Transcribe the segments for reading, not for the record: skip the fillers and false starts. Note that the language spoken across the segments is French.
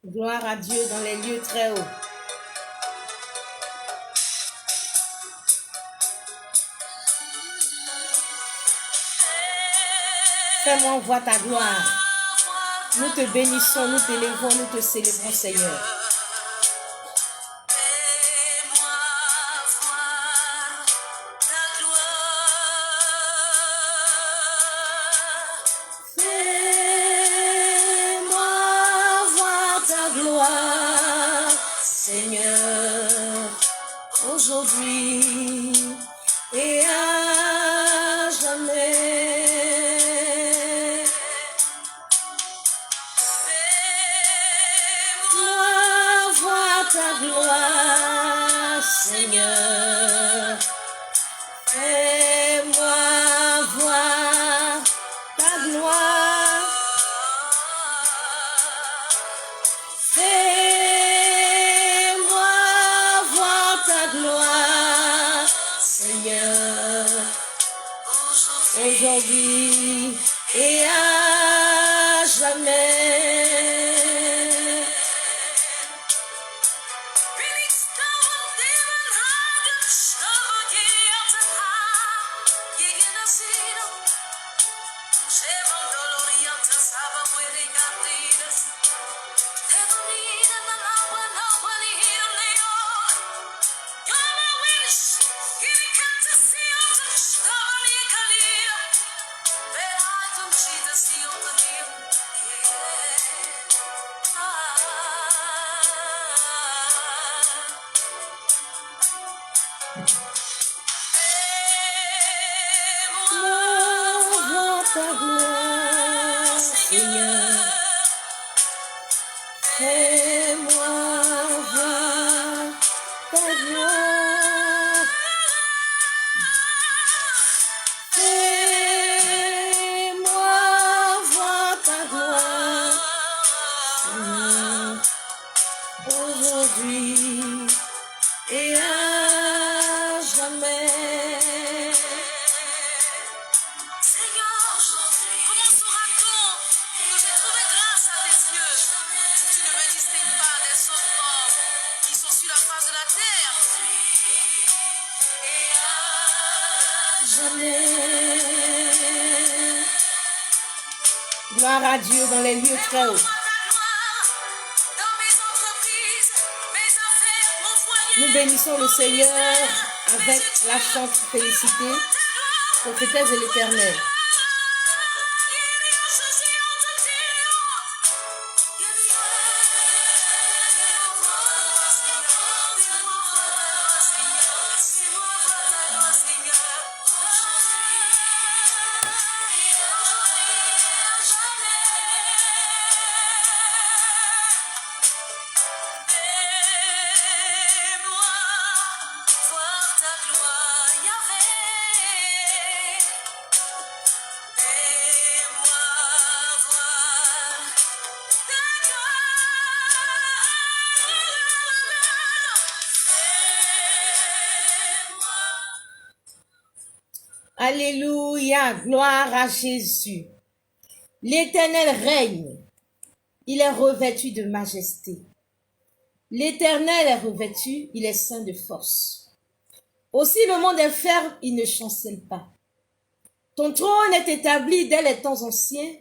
Gloire à Dieu dans les lieux très hauts. Fais-moi voir ta gloire. Nous te bénissons, nous t'élèvons, nous te célébrons, Seigneur. Aujourd'hui et à jamais. Ta gloire, Seigneur, fais-moi voir ta gloire, fais-moi voir ta gloire, Seigneur, aujourd'hui et à jamais. Gloire à Dieu dans les lieux très hauts. Nous bénissons le Seigneur avec la chante félicité, prophétesse de l'Éternel. Alléluia, gloire à Jésus. L'Éternel règne, il est revêtu de majesté. L'Éternel est revêtu, il est saint de force. Aussi le monde est ferme, il ne chancelle pas. Ton trône est établi dès les temps anciens,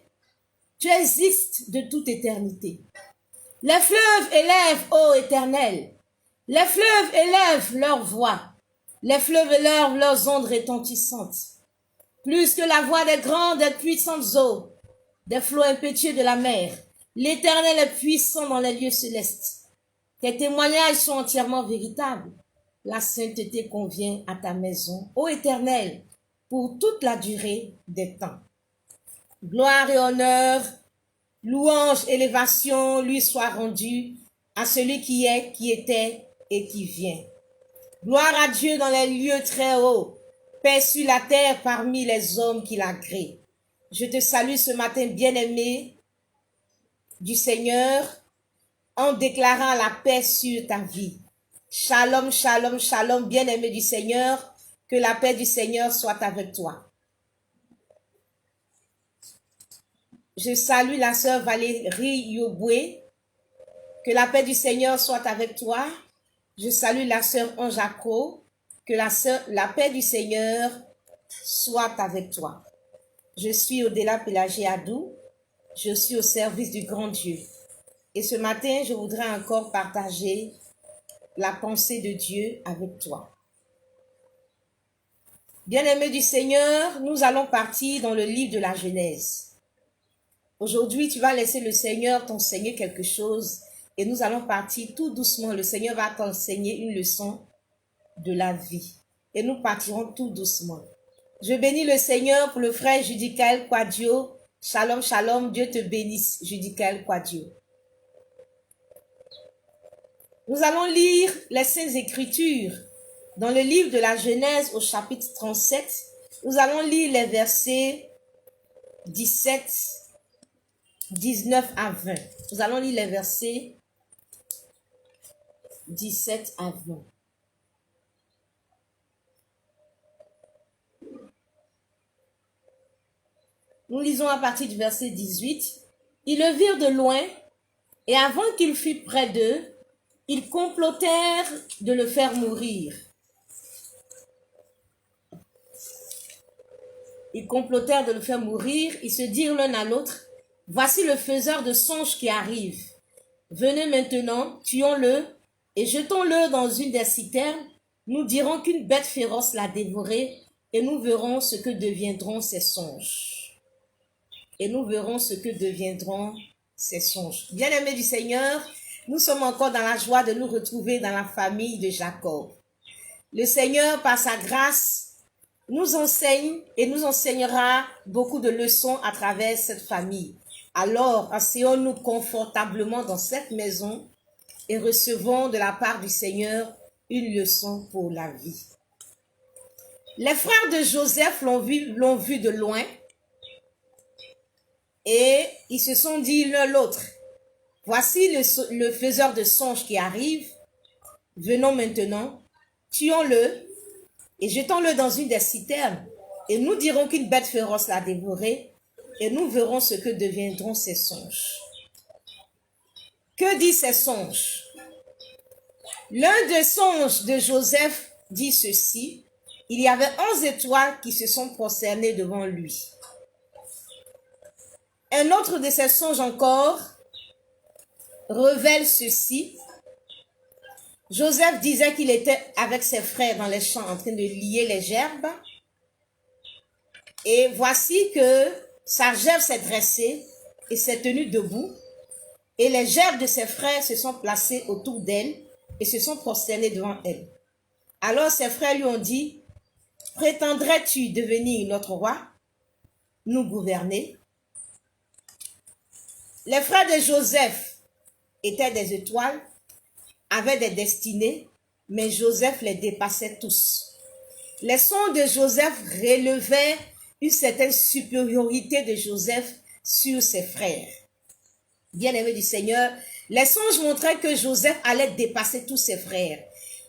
tu existes de toute éternité. Les fleuves élèvent, ô Éternel, les fleuves élèvent leur voix, les fleuves élèvent leurs ondes retentissantes. Plus que la voix des grandes et puissantes eaux, des flots impétueux de la mer, L'Éternel est puissant dans les lieux célestes. Tes témoignages sont entièrement véritables. La sainteté convient à ta maison, ô Éternel, pour toute la durée des temps. Gloire et honneur, louange, élévation lui soient rendues à celui qui est, qui était et qui vient. Gloire à Dieu dans les lieux très hauts, paix sur la terre parmi les hommes qui l'agréent. Je te salue ce matin, bien-aimé du Seigneur, en déclarant la paix sur ta vie. Shalom, shalom, shalom, bien-aimé du Seigneur, que la paix du Seigneur soit avec toi. Je salue la sœur Valérie Yoboué, que la paix du Seigneur soit avec toi. Je salue la sœur Anjaco, que la paix du Seigneur soit avec toi. Je suis Odela Pélagé Adou, je suis au service du grand Dieu. Et ce matin, je voudrais encore partager la pensée de Dieu avec toi. Bien-aimés du Seigneur, nous allons partir dans le livre de la Genèse. Aujourd'hui, tu vas laisser le Seigneur t'enseigner quelque chose et nous allons partir tout doucement. Le Seigneur va t'enseigner une leçon de la vie et nous partirons tout doucement. Je bénis le Seigneur pour le frère Judicaël Quadio. Shalom, shalom, Dieu te bénisse, Judicaël Quadio. Nous allons lire les Saintes Écritures dans le livre de la Genèse au chapitre 37. Nous allons lire les versets 17, 19 à 20. Nous allons lire les versets 17 à 20. Nous lisons à partir du verset 18. Ils le virent de loin, et avant qu'il fût près d'eux, ils complotèrent de le faire mourir. Ils complotèrent de le faire mourir. Ils se dirent l'un à l'autre, voici le faiseur de songes qui arrive. Venez maintenant, tuons-le et jetons-le dans une des citernes. Nous dirons qu'une bête féroce l'a dévoré et nous verrons ce que deviendront ses songes. Et nous verrons ce que deviendront ses songes. Bien-aimés du Seigneur, nous sommes encore dans la joie de nous retrouver dans la famille de Jacob. Le Seigneur, par sa grâce, nous enseigne et nous enseignera beaucoup de leçons à travers cette famille. Alors, asseyons-nous confortablement dans cette maison et recevons de la part du Seigneur une leçon pour la vie. Les frères de Joseph l'ont vu de loin et ils se sont dit l'un l'autre, voici le faiseur de songes qui arrive, venons maintenant, tuons-le et jetons-le dans une des citernes et nous dirons qu'une bête féroce l'a dévoré et nous verrons ce que deviendront ces songes. Que dit ces songes? L'un des songes de Joseph dit ceci, il y avait 11 étoiles qui se sont prosternées devant lui. Un autre de ces songes encore révèle ceci. Joseph disait qu'il était avec ses frères dans les champs en train de lier les gerbes. Et voici que sa gerbe s'est dressée et s'est tenue debout. Et les gerbes de ses frères se sont placées autour d'elle et se sont prosternés devant elle. Alors ses frères lui ont dit, prétendrais-tu devenir notre roi, nous gouverner? Les frères de Joseph étaient des étoiles, avaient des destinées, mais Joseph les dépassait tous. Les sons de Joseph relevaient une certaine supériorité de Joseph sur ses frères. Bien-aimés du Seigneur, les songes montraient que Joseph allait dépasser tous ses frères.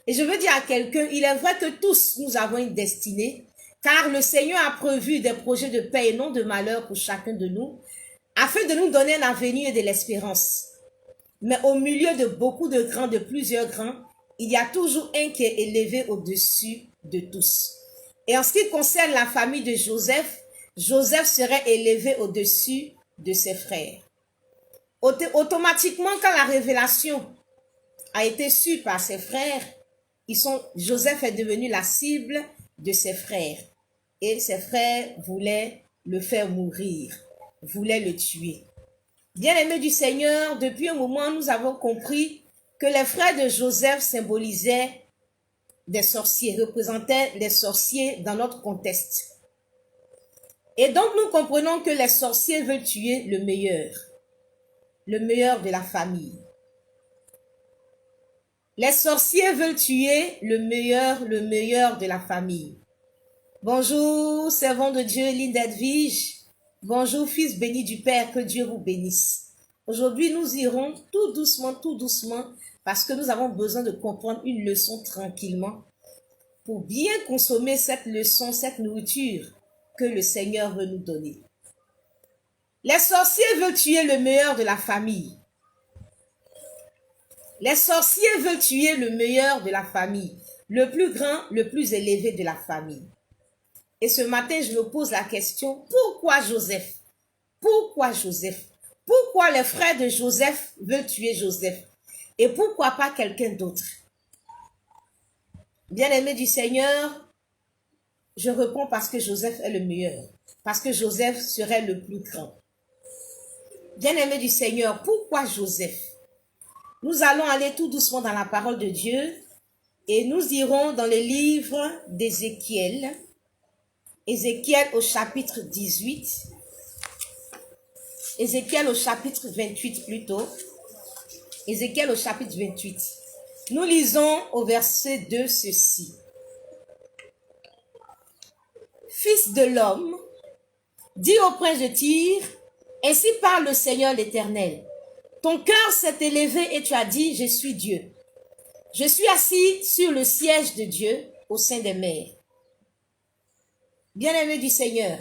Et je veux dire à quelqu'un, il est vrai que tous nous avons une destinée, car le Seigneur a prévu des projets de paix et non de malheur pour chacun de nous, afin de nous donner un avenir et de l'espérance. Mais au milieu de beaucoup de grands, de plusieurs grands, il y a toujours un qui est élevé au-dessus de tous. Et en ce qui concerne la famille de Joseph, Joseph serait élevé au-dessus de ses frères. Automatiquement, quand la révélation a été su par ses frères, Joseph est devenu la cible de ses frères. Et ses frères voulaient le faire mourir, voulaient le tuer. Bien-aimés du Seigneur, depuis un moment, nous avons compris que les frères de Joseph symbolisaient des sorciers, représentaient les sorciers dans notre contexte. Et donc, nous comprenons que les sorciers veulent tuer le meilleur de la famille. Les sorciers veulent tuer le meilleur de la famille. Bonjour, servant de Dieu, Linda Edwige. Bonjour, fils béni du Père, que Dieu vous bénisse. Aujourd'hui, nous irons tout doucement, parce que nous avons besoin de comprendre une leçon tranquillement pour bien consommer cette leçon, cette nourriture que le Seigneur veut nous donner. Les sorciers veulent tuer le meilleur de la famille. Les sorciers veulent tuer le meilleur de la famille, le plus grand, le plus élevé de la famille. Et ce matin, je me pose la question, pourquoi Joseph? Pourquoi Joseph? Pourquoi les frères de Joseph veulent tuer Joseph? Et pourquoi pas quelqu'un d'autre? Bien-aimé du Seigneur, je réponds parce que Joseph est le meilleur, parce que Joseph serait le plus grand. Bien-aimé du Seigneur, pourquoi Joseph? Nous allons aller tout doucement dans la parole de Dieu et nous irons dans le livre d'Ézéchiel. Ézéchiel au chapitre 18. Ézéchiel au chapitre 28 plutôt. Ézéchiel au chapitre 28. Nous lisons au verset 2 ceci. Fils de l'homme, dis au prince de Tyr, ainsi parle le Seigneur l'Éternel. Ton cœur s'est élevé et tu as dit, je suis Dieu. Je suis assis sur le siège de Dieu au sein des mers. Bien-aimés du Seigneur,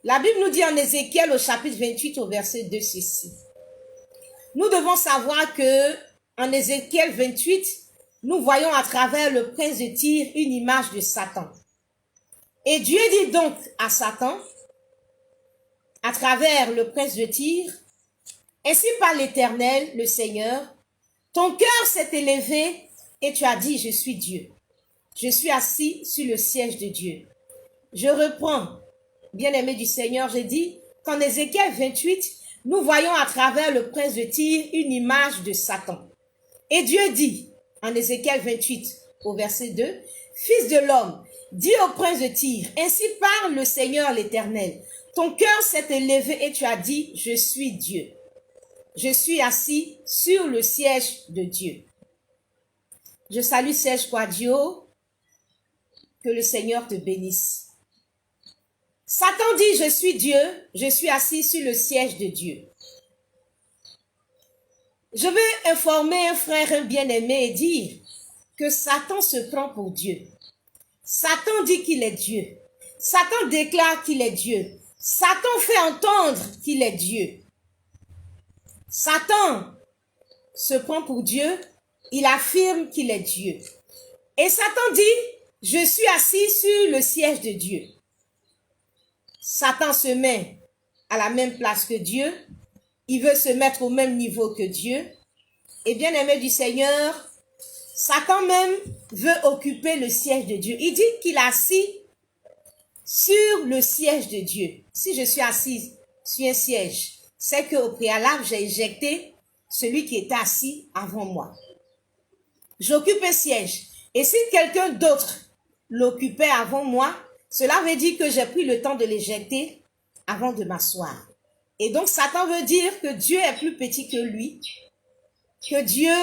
la Bible nous dit en Ézéchiel au chapitre 28 au verset 2 ceci. Nous devons savoir que en Ézéchiel 28, nous voyons à travers le prince de Tyr une image de Satan. Et Dieu dit donc à Satan, à travers le prince de Tyr, ainsi par l'Éternel, le Seigneur, ton cœur s'est élevé et tu as dit, je suis Dieu. Je suis assis sur le siège de Dieu. Je reprends, bien-aimé du Seigneur, j'ai dit qu'en Ézéchiel 28, nous voyons à travers le prince de Tyr une image de Satan. Et Dieu dit, en Ézéchiel 28, au verset 2, Fils de l'homme, dis au prince de Tyr, ainsi parle le Seigneur l'Éternel. Ton cœur s'est élevé et tu as dit, je suis Dieu. Je suis assis sur le siège de Dieu. Je salue Serge Quadio. Que le Seigneur te bénisse. Satan dit, je suis Dieu, je suis assis sur le siège de Dieu. Je veux informer un frère, un bien-aimé et dire que Satan se prend pour Dieu. Satan dit qu'il est Dieu. Satan déclare qu'il est Dieu. Satan fait entendre qu'il est Dieu. Satan se prend pour Dieu, il affirme qu'il est Dieu. Et Satan dit, je suis assis sur le siège de Dieu. Satan se met à la même place que Dieu, il veut se mettre au même niveau que Dieu. Et bien aimé du Seigneur, Satan même veut occuper le siège de Dieu. Il dit qu'il est assis sur le siège de Dieu. Si je suis assis sur un siège, c'est qu'au préalable, j'ai éjecté celui qui était assis avant moi. J'occupe un siège. Et si quelqu'un d'autre l'occupait avant moi, cela veut dire que j'ai pris le temps de l'éjecter avant de m'asseoir. Et donc, Satan veut dire que Dieu est plus petit que lui, que Dieu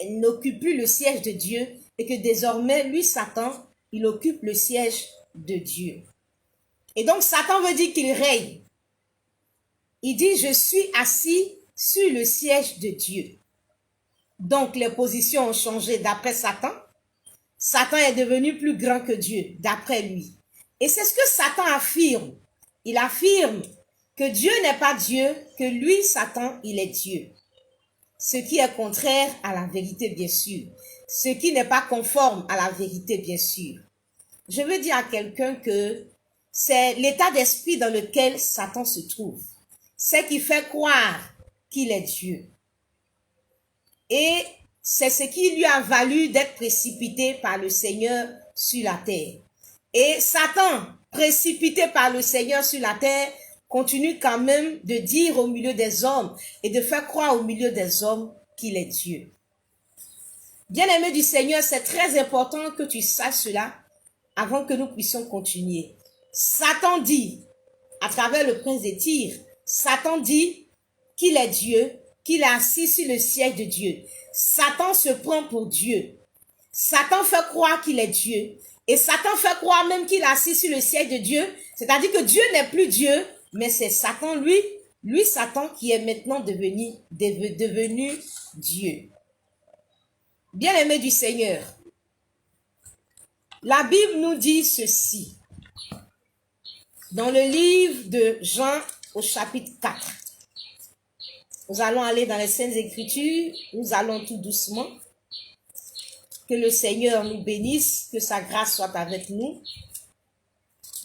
n'occupe plus le siège de Dieu et que désormais, lui, Satan, il occupe le siège de Dieu. Et donc, Satan veut dire qu'il règne. Il dit, je suis assis sur le siège de Dieu. Donc, les positions ont changé d'après Satan. Satan est devenu plus grand que Dieu, d'après lui. Et c'est ce que Satan affirme. Il affirme que Dieu n'est pas Dieu, que lui, Satan, il est Dieu. Ce qui est contraire à la vérité, bien sûr. Ce qui n'est pas conforme à la vérité, bien sûr. Je veux dire à quelqu'un que c'est l'état d'esprit dans lequel Satan se trouve. C'est qui fait croire qu'il est Dieu. Et c'est ce qui lui a valu d'être précipité par le Seigneur sur la terre. Et Satan, précipité par le Seigneur sur la terre, continue quand même de dire au milieu des hommes et de faire croire au milieu des hommes qu'il est Dieu. Bien-aimé du Seigneur, c'est très important que tu saches cela avant que nous puissions continuer. Satan dit, à travers le prince des Tyrs, Satan dit qu'il est Dieu, qu'il est assis sur le siège de Dieu. Satan se prend pour Dieu. Satan fait croire qu'il est Dieu. Et Satan fait croire même qu'il est assis sur le siège de Dieu. C'est-à-dire que Dieu n'est plus Dieu, mais c'est Satan, lui Satan, qui est maintenant devenu Dieu. Bien-aimé du Seigneur, la Bible nous dit ceci. Dans le livre de Jean au chapitre 4. Nous allons aller dans les Saintes Écritures. Nous allons tout doucement. Que le Seigneur nous bénisse, que sa grâce soit avec nous.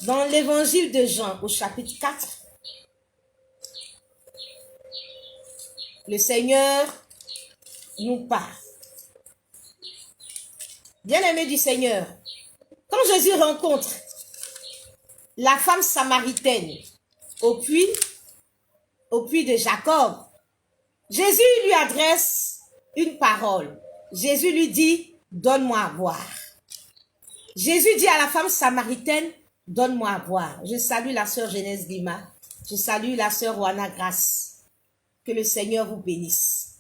Dans l'évangile de Jean au chapitre 4, le Seigneur nous parle. Bien-aimé du Seigneur, quand Jésus rencontre la femme samaritaine au puits de Jacob, Jésus lui adresse une parole. Jésus lui dit, donne-moi à boire. Jésus dit à la femme samaritaine, donne-moi à boire. Je salue la sœur Genèse Lima. Je salue la sœur Juana Grace. Que le Seigneur vous bénisse.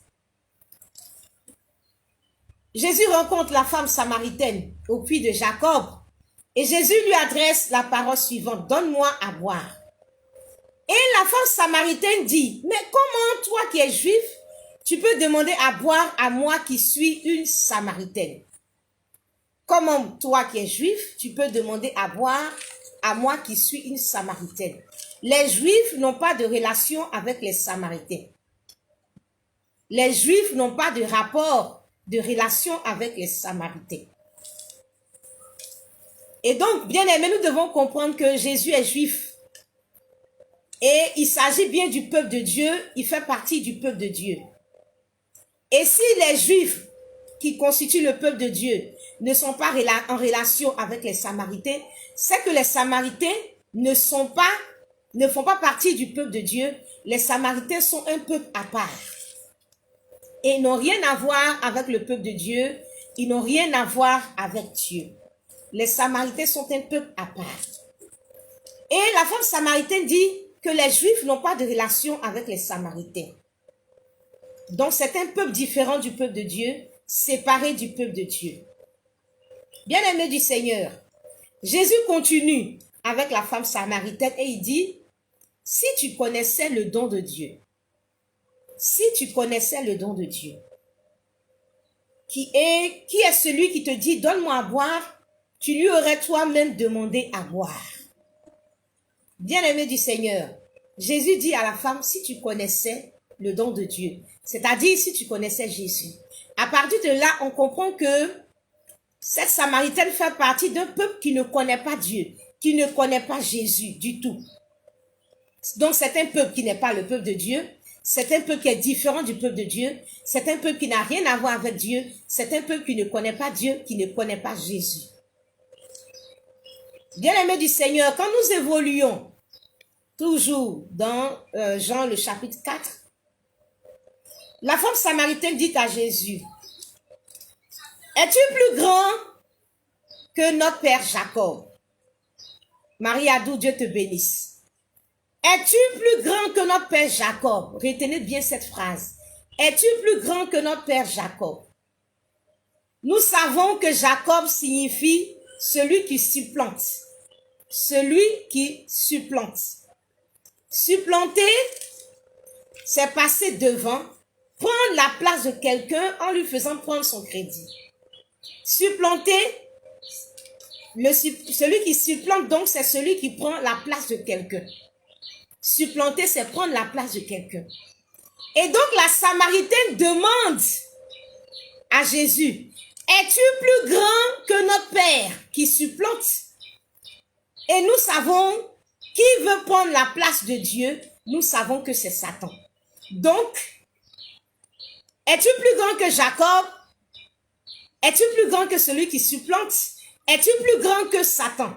Jésus rencontre la femme samaritaine au puits de Jacob et Jésus lui adresse la parole suivante, donne-moi à boire. Et la femme samaritaine dit, mais comment toi qui es juif, tu peux demander à boire à moi qui suis une samaritaine? Comment toi qui es juif, tu peux demander à boire à moi qui suis une samaritaine? Les juifs n'ont pas de relation avec les samaritains. Les juifs n'ont pas de rapport, de relation avec les samaritains. Et donc, bien aimé, nous devons comprendre que Jésus est juif. Et il s'agit bien du peuple de Dieu, il fait partie du peuple de Dieu. Et si les Juifs qui constituent le peuple de Dieu ne sont pas en relation avec les Samaritains, c'est que les Samaritains ne font pas partie du peuple de Dieu. Les Samaritains sont un peuple à part. Et ils n'ont rien à voir avec le peuple de Dieu, ils n'ont rien à voir avec Dieu. Les Samaritains sont un peuple à part. Et la femme samaritaine dit que les Juifs n'ont pas de relation avec les Samaritains. Donc c'est un peuple différent du peuple de Dieu, séparé du peuple de Dieu. Bien-aimé du Seigneur, Jésus continue avec la femme samaritaine et il dit, si tu connaissais le don de Dieu, si tu connaissais le don de Dieu, qui est celui qui te dit, donne-moi à boire, tu lui aurais toi-même demandé à boire. Bien-aimé du Seigneur, Jésus dit à la femme, si tu connaissais le don de Dieu, c'est-à-dire si tu connaissais Jésus. À partir de là, on comprend que cette Samaritaine fait partie d'un peuple qui ne connaît pas Dieu, qui ne connaît pas Jésus du tout. Donc c'est un peuple qui n'est pas le peuple de Dieu, c'est un peuple qui est différent du peuple de Dieu, c'est un peuple qui n'a rien à voir avec Dieu, c'est un peuple qui ne connaît pas Dieu, qui ne connaît pas Jésus. Bien-aimés du Seigneur, quand nous évoluons toujours dans Jean le chapitre 4, la femme samaritaine dit à Jésus, es-tu plus grand que notre père Jacob? Marie Adou, Dieu te bénisse. Es-tu plus grand que notre père Jacob? Retenez bien cette phrase. Es-tu plus grand que notre père Jacob? Nous savons que Jacob signifie celui qui supplante. Celui qui supplante. Supplanter, c'est passer devant, prendre la place de quelqu'un en lui faisant prendre son crédit. Supplanter, celui qui supplante, donc, c'est celui qui prend la place de quelqu'un. Supplanter, c'est prendre la place de quelqu'un. Et donc, la Samaritaine demande à Jésus, es-tu plus grand que notre Père qui supplante? Et nous savons qui veut prendre la place de Dieu, nous savons que c'est Satan. Donc, es-tu plus grand que Jacob? Es-tu plus grand que celui qui supplante? Es-tu plus grand que Satan?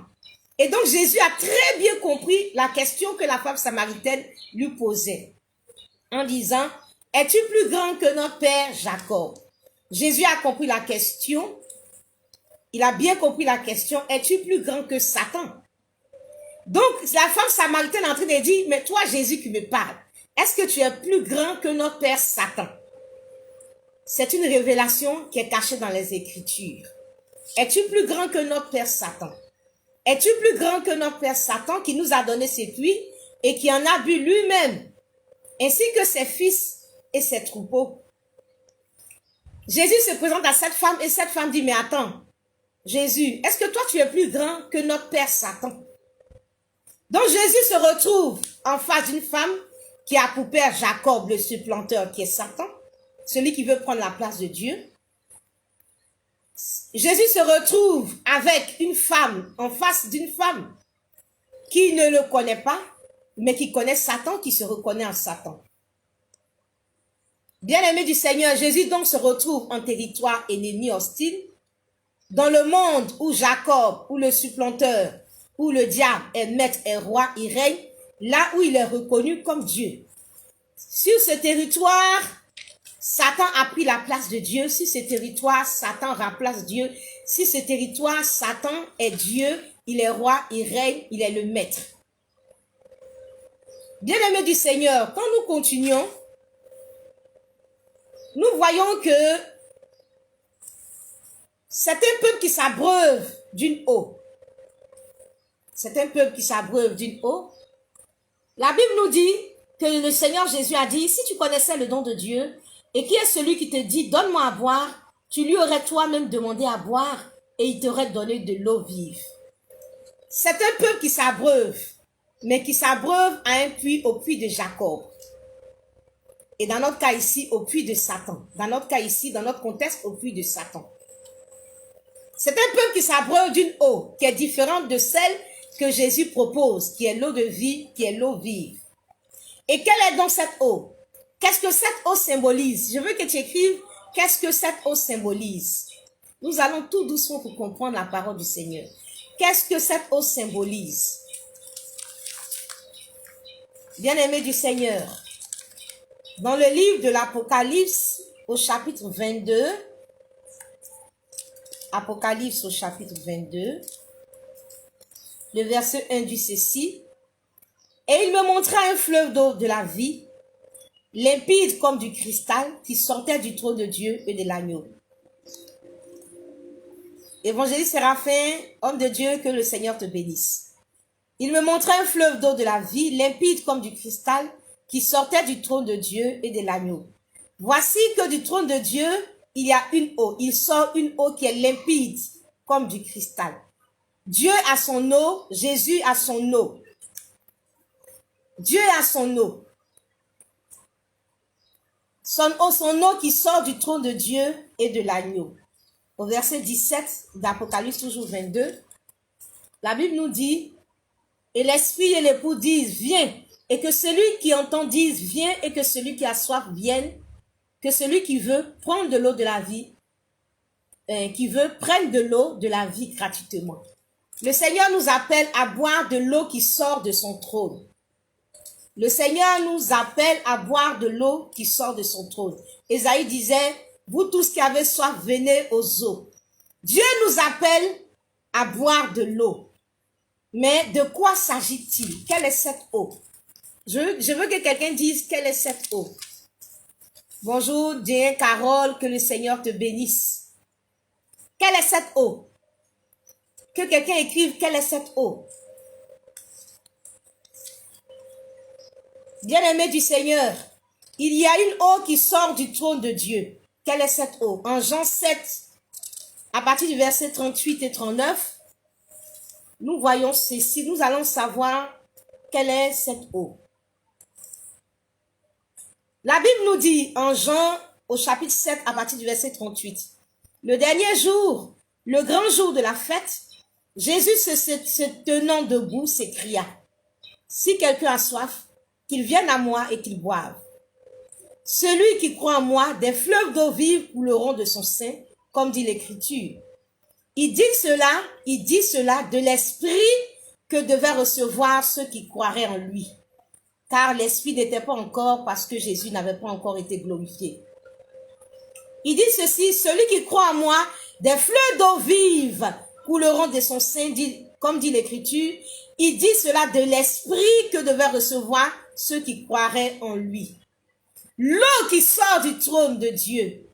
Et donc Jésus a très bien compris la question que la femme samaritaine lui posait en disant, es-tu plus grand que notre père Jacob? Jésus a compris la question, il a bien compris la question, es-tu plus grand que Satan? Donc la femme samaritaine est en train de dire, mais toi Jésus qui me parle, est-ce que tu es plus grand que notre père Satan? C'est une révélation qui est cachée dans les Écritures. Es-tu plus grand que notre père Satan? Es-tu plus grand que notre père Satan qui nous a donné ses puits et qui en a bu lui-même, ainsi que ses fils et ses troupeaux? Jésus se présente à cette femme et cette femme dit, mais attends, Jésus, est-ce que toi tu es plus grand que notre père Satan? Donc Jésus se retrouve en face d'une femme qui a pour père Jacob, le supplanteur, qui est Satan, celui qui veut prendre la place de Dieu. Jésus se retrouve avec une femme, en face d'une femme qui ne le connaît pas, mais qui connaît Satan, qui se reconnaît en Satan. Bien-aimé du Seigneur, Jésus donc se retrouve en territoire ennemi hostile, dans le monde où Jacob, où le supplanteur, où le diable est maître et roi, il règne, là où il est reconnu comme Dieu. Sur ce territoire, Satan a pris la place de Dieu. Sur ce territoire, Satan remplace Dieu. Sur ce territoire, Satan est Dieu, il est roi, il règne, il est le maître. Bien-aimés du Seigneur, quand nous continuons, nous voyons que c'est un peuple qui s'abreuve d'une eau. C'est un peuple qui s'abreuve d'une eau. La Bible nous dit que le Seigneur Jésus a dit, si tu connaissais le don de Dieu, et qui est celui qui te dit, donne-moi à boire, tu lui aurais toi-même demandé à boire, et il t'aurait donné de l'eau vive. C'est un peuple qui s'abreuve, mais qui s'abreuve à un puits, au puits de Jacob. Et dans notre cas ici, au puits de Satan. Dans notre cas ici, dans notre contexte, au puits de Satan. C'est un peuple qui s'abreuve d'une eau qui est différente de celle que Jésus propose, qui est l'eau de vie, qui est l'eau vive. Et quelle est donc cette eau? Qu'est-ce que cette eau symbolise? Je veux que tu écrives, qu'est-ce que cette eau symbolise? Nous allons tout doucement pour comprendre la parole du Seigneur. Qu'est-ce que cette eau symbolise? Bien-aimé du Seigneur, dans le livre de l'Apocalypse, au chapitre 22, Apocalypse au chapitre 22, le verset 1 dit ceci, « Et il me montra un fleuve d'eau de la vie, limpide comme du cristal, qui sortait du trône de Dieu et de l'agneau. » Évangéliste Séraphin, homme de Dieu, que le Seigneur te bénisse. Il me montrait un fleuve d'eau de la vie, limpide comme du cristal, qui sortait du trône de Dieu et de l'agneau. Voici que du trône de Dieu, il y a une eau. Il sort une eau qui est limpide comme du cristal. Dieu a son eau, Jésus a son eau. Dieu a son eau. Son eau qui sort du trône de Dieu et de l'agneau. Au verset 17 d'Apocalypse, toujours 22, la Bible nous dit, « Et l'esprit et l'époux disent, viens, et que celui qui entend dise, viens, et que celui qui a soif vienne, que celui qui veut prendre de l'eau de la vie, prenne de l'eau de la vie gratuitement. » Le Seigneur nous appelle à boire de l'eau qui sort de son trône. Le Seigneur nous appelle à boire de l'eau qui sort de son trône. Ésaïe disait, vous tous qui avez soif, venez aux eaux. Dieu nous appelle à boire de l'eau. Mais de quoi s'agit-il? Quelle est cette eau? Je veux que quelqu'un dise, quelle est cette eau? Bonjour, Dieu, Carole, que le Seigneur te bénisse. Quelle est cette eau? Que quelqu'un écrive, quelle est cette eau? Bien-aimé du Seigneur, il y a une eau qui sort du trône de Dieu. Quelle est cette eau? En Jean 7, à partir du verset 38 et 39, nous voyons ceci, nous allons savoir quelle est cette eau. La Bible nous dit en Jean, au chapitre 7, à partir du verset 38, le dernier jour, le grand jour de la fête, Jésus se tenant debout s'écria, « Si quelqu'un a soif, qu'il vienne à moi et qu'il boive. Celui qui croit en moi, des fleuves d'eau vive couleront de son sein, comme dit l'Écriture. » Il dit cela de l'esprit que devaient recevoir ceux qui croiraient en lui, car l'Esprit n'était pas encore, parce que Jésus n'avait pas encore été glorifié. Il dit ceci, celui qui croit en moi, des fleuves d'eau vive couleront de son sein, comme dit l'Écriture. Il dit cela de l'Esprit que devaient recevoir ceux qui croiraient en lui. L'eau qui sort du trône de Dieu,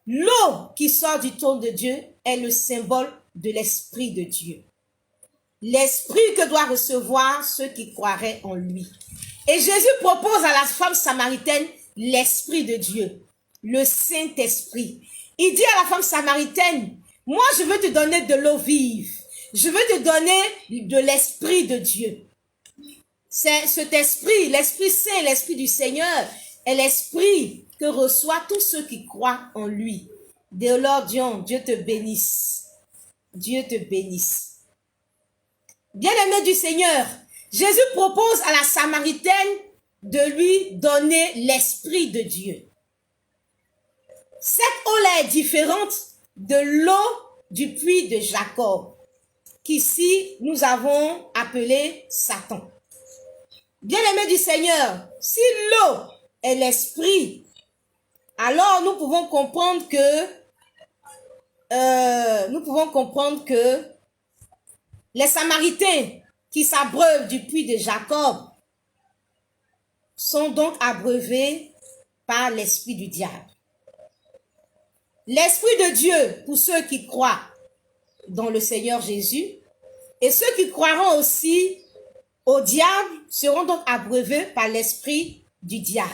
l'eau qui sort du trône de Dieu est le symbole de l'Esprit de Dieu. L'Esprit que doivent recevoir ceux qui croiraient en lui. Et Jésus propose à la femme samaritaine l'Esprit de Dieu, le Saint-Esprit. Il dit à la femme samaritaine, moi je veux te donner de l'eau vive, je veux te donner de l'Esprit de Dieu. C'est cet esprit, l'Esprit Saint, l'Esprit du Seigneur, est l'Esprit que reçoit tous ceux qui croient en lui. Dès lors, Dieu te bénisse. Dieu te bénisse. Bien-aimé du Seigneur, Jésus propose à la Samaritaine de lui donner l'Esprit de Dieu. Cette eau-là est différente de l'eau du puits de Jacob, qu'ici nous avons appelé Satan. Bien-aimé du Seigneur, si l'eau est l'Esprit, alors nous pouvons comprendre que les Samaritains qui s'abreuvent du puits de Jacob sont donc abreuvés par l'esprit du diable. L'Esprit de Dieu pour ceux qui croient dans le Seigneur Jésus et ceux qui croiront aussi au diable seront donc abreuvés par l'esprit du diable.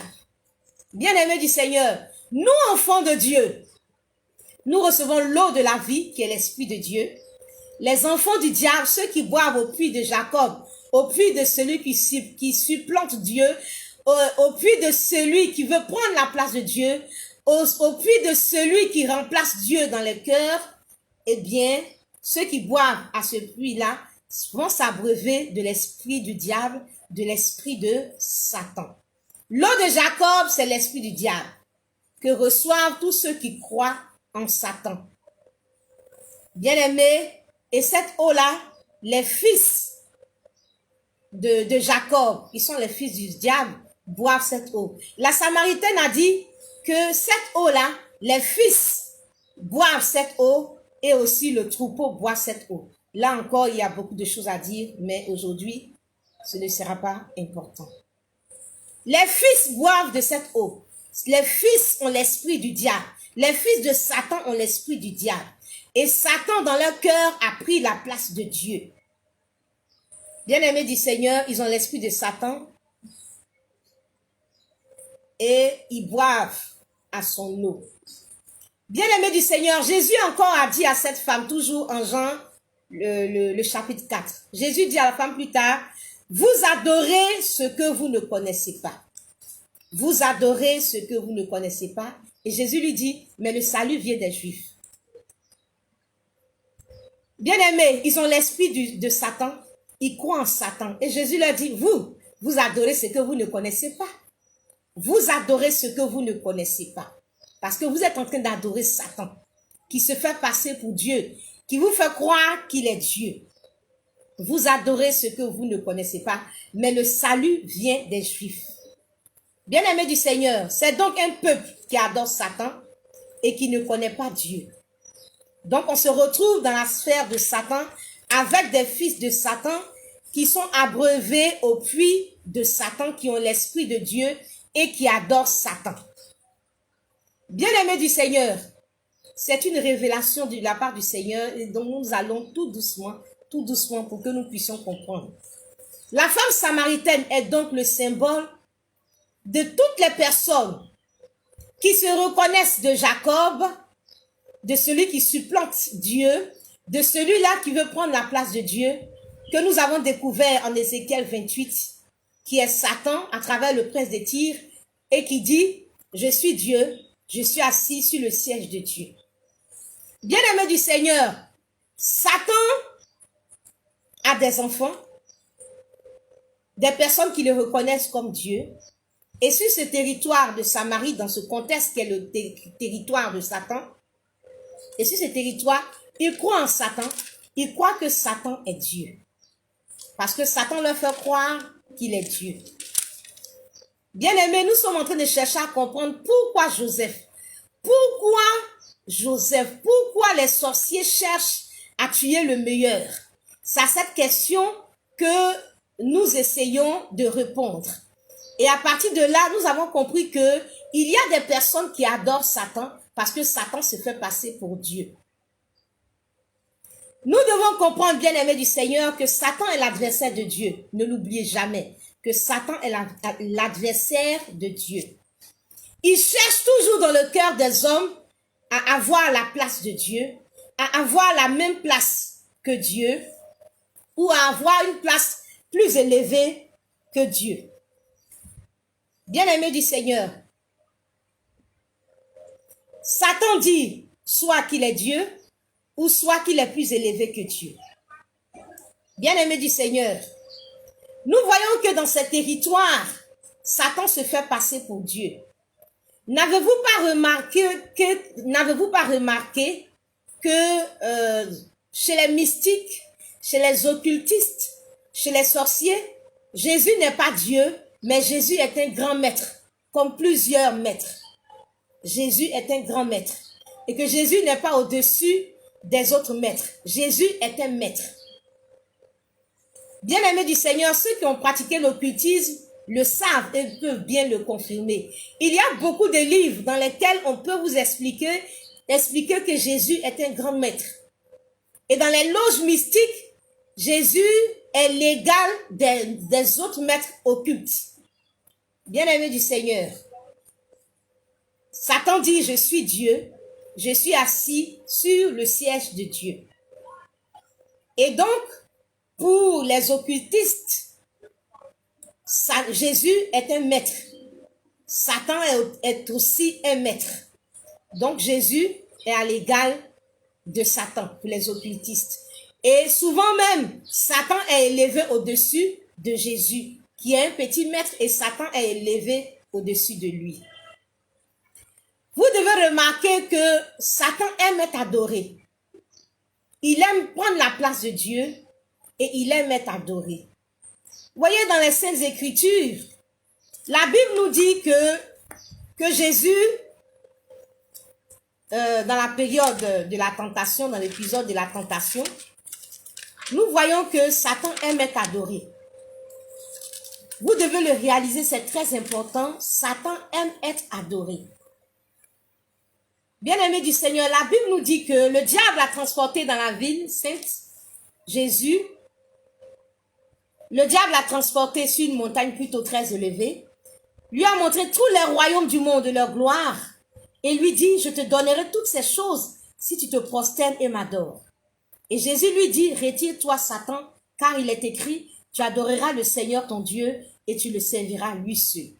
Bien-aimés du Seigneur, nous enfants de Dieu, nous recevons l'eau de la vie qui est l'Esprit de Dieu. Les enfants du diable, ceux qui boivent au puits de Jacob, au puits de celui qui supplante Dieu, au puits de celui qui veut prendre la place de Dieu, au puits de celui qui remplace Dieu dans les cœurs, eh bien, ceux qui boivent à ce puits-là vont s'abreuver de l'esprit du diable, de l'esprit de Satan. L'eau de Jacob, c'est l'esprit du diable que reçoivent tous ceux qui croient en Satan. Bien-aimés, et cette eau-là, les fils de Jacob, qui sont les fils du diable, boivent cette eau. La Samaritaine a dit que cette eau-là, les fils boivent cette eau et aussi le troupeau boit cette eau. Là encore, il y a beaucoup de choses à dire, mais aujourd'hui, ce ne sera pas important. Les fils boivent de cette eau. Les fils ont l'esprit du diable. Les fils de Satan ont l'esprit du diable. Et Satan, dans leur cœur, a pris la place de Dieu. Bien-aimés du Seigneur, ils ont l'esprit de Satan et ils boivent à son eau. Bien-aimés du Seigneur, Jésus encore a dit à cette femme, toujours en Jean, le chapitre 4. Jésus dit à la femme plus tard, vous adorez ce que vous ne connaissez pas. Vous adorez ce que vous ne connaissez pas. Et Jésus lui dit, mais le salut vient des Juifs. Bien-aimés, ils ont l'esprit de Satan. Ils croient en Satan. Et Jésus leur dit, vous adorez ce que vous ne connaissez pas. Vous adorez ce que vous ne connaissez pas. Parce que vous êtes en train d'adorer Satan, qui se fait passer pour Dieu, qui vous fait croire qu'il est Dieu. Vous adorez ce que vous ne connaissez pas, mais le salut vient des Juifs. Bien-aimés du Seigneur, c'est donc un peuple qui adore Satan et qui ne connaît pas Dieu. Donc on se retrouve dans la sphère de Satan avec des fils de Satan qui sont abreuvés au puits de Satan, qui ont l'esprit de Dieu et qui adorent Satan. Bien-aimés du Seigneur, c'est une révélation de la part du Seigneur et dont nous allons tout doucement pour que nous puissions comprendre. La femme samaritaine est donc le symbole de toutes les personnes qui se reconnaissent de Jacob, de celui qui supplante Dieu, de celui-là qui veut prendre la place de Dieu, que nous avons découvert en Ézéchiel 28, qui est Satan à travers le prince des Tyr, et qui dit, je suis Dieu, je suis assis sur le siège de Dieu. Bien-aimé du Seigneur, Satan a des enfants, des personnes qui le reconnaissent comme Dieu, et sur ce territoire de Samarie, dans ce contexte qui est le territoire de Satan, et sur ce territoire, ils croient en Satan, ils croient que Satan est Dieu. Parce que Satan leur fait croire qu'il est Dieu. Bien-aimés, nous sommes en train de chercher à comprendre pourquoi pourquoi les sorciers cherchent à tuer le meilleur. C'est à cette question que nous essayons de répondre. Et à partir de là, nous avons compris que il y a des personnes qui adorent Satan parce que Satan se fait passer pour Dieu. Nous devons comprendre, bien-aimés du Seigneur, que Satan est l'adversaire de Dieu. Ne l'oubliez jamais, que Satan est l'adversaire de Dieu. Il cherche toujours dans le cœur des hommes à avoir la place de Dieu, à avoir la même place que Dieu, ou à avoir une place plus élevée que Dieu. Bien-aimés du Seigneur, Satan dit soit qu'il est Dieu, ou soit qu'il est plus élevé que Dieu. Bien-aimés du Seigneur, nous voyons que dans ce territoire, Satan se fait passer pour Dieu. N'avez-vous pas remarqué que chez les mystiques, chez les occultistes, chez les sorciers, Jésus n'est pas Dieu, mais Jésus est un grand maître, comme plusieurs maîtres. Jésus est un grand maître. Et que Jésus n'est pas au-dessus des autres maîtres. Jésus est un maître. Bien-aimés du Seigneur, ceux qui ont pratiqué l'occultisme le savent et peuvent bien le confirmer. Il y a beaucoup de livres dans lesquels on peut vous expliquer que Jésus est un grand maître. Et dans les loges mystiques, Jésus est l'égal des autres maîtres occultes. Bien-aimés du Seigneur, Satan dit, je suis Dieu, je suis assis sur le siège de Dieu. Et donc, pour les occultistes, Jésus est un maître. Satan est aussi un maître. Donc, Jésus est à l'égal de Satan pour les occultistes. Et souvent même, Satan est élevé au-dessus de Jésus, qui est un petit maître, et Satan est élevé au-dessus de lui. Vous devez remarquer que Satan aime être adoré. Il aime prendre la place de Dieu et il aime être adoré. Voyez dans les Saintes Écritures, la Bible nous dit que Jésus, dans la période de la tentation, dans l'épisode de la tentation, nous voyons que Satan aime être adoré. Vous devez le réaliser, c'est très important. Satan aime être adoré. Bien-aimés du Seigneur, la Bible nous dit que le diable a transporté dans la ville sainte Jésus. Le diable l'a transporté sur une montagne plutôt très élevée, lui a montré tous les royaumes du monde de leur gloire et lui dit, je te donnerai toutes ces choses si tu te prosternes et m'adores. Et Jésus lui dit, retire-toi Satan, car il est écrit, tu adoreras le Seigneur ton Dieu et tu le serviras lui seul.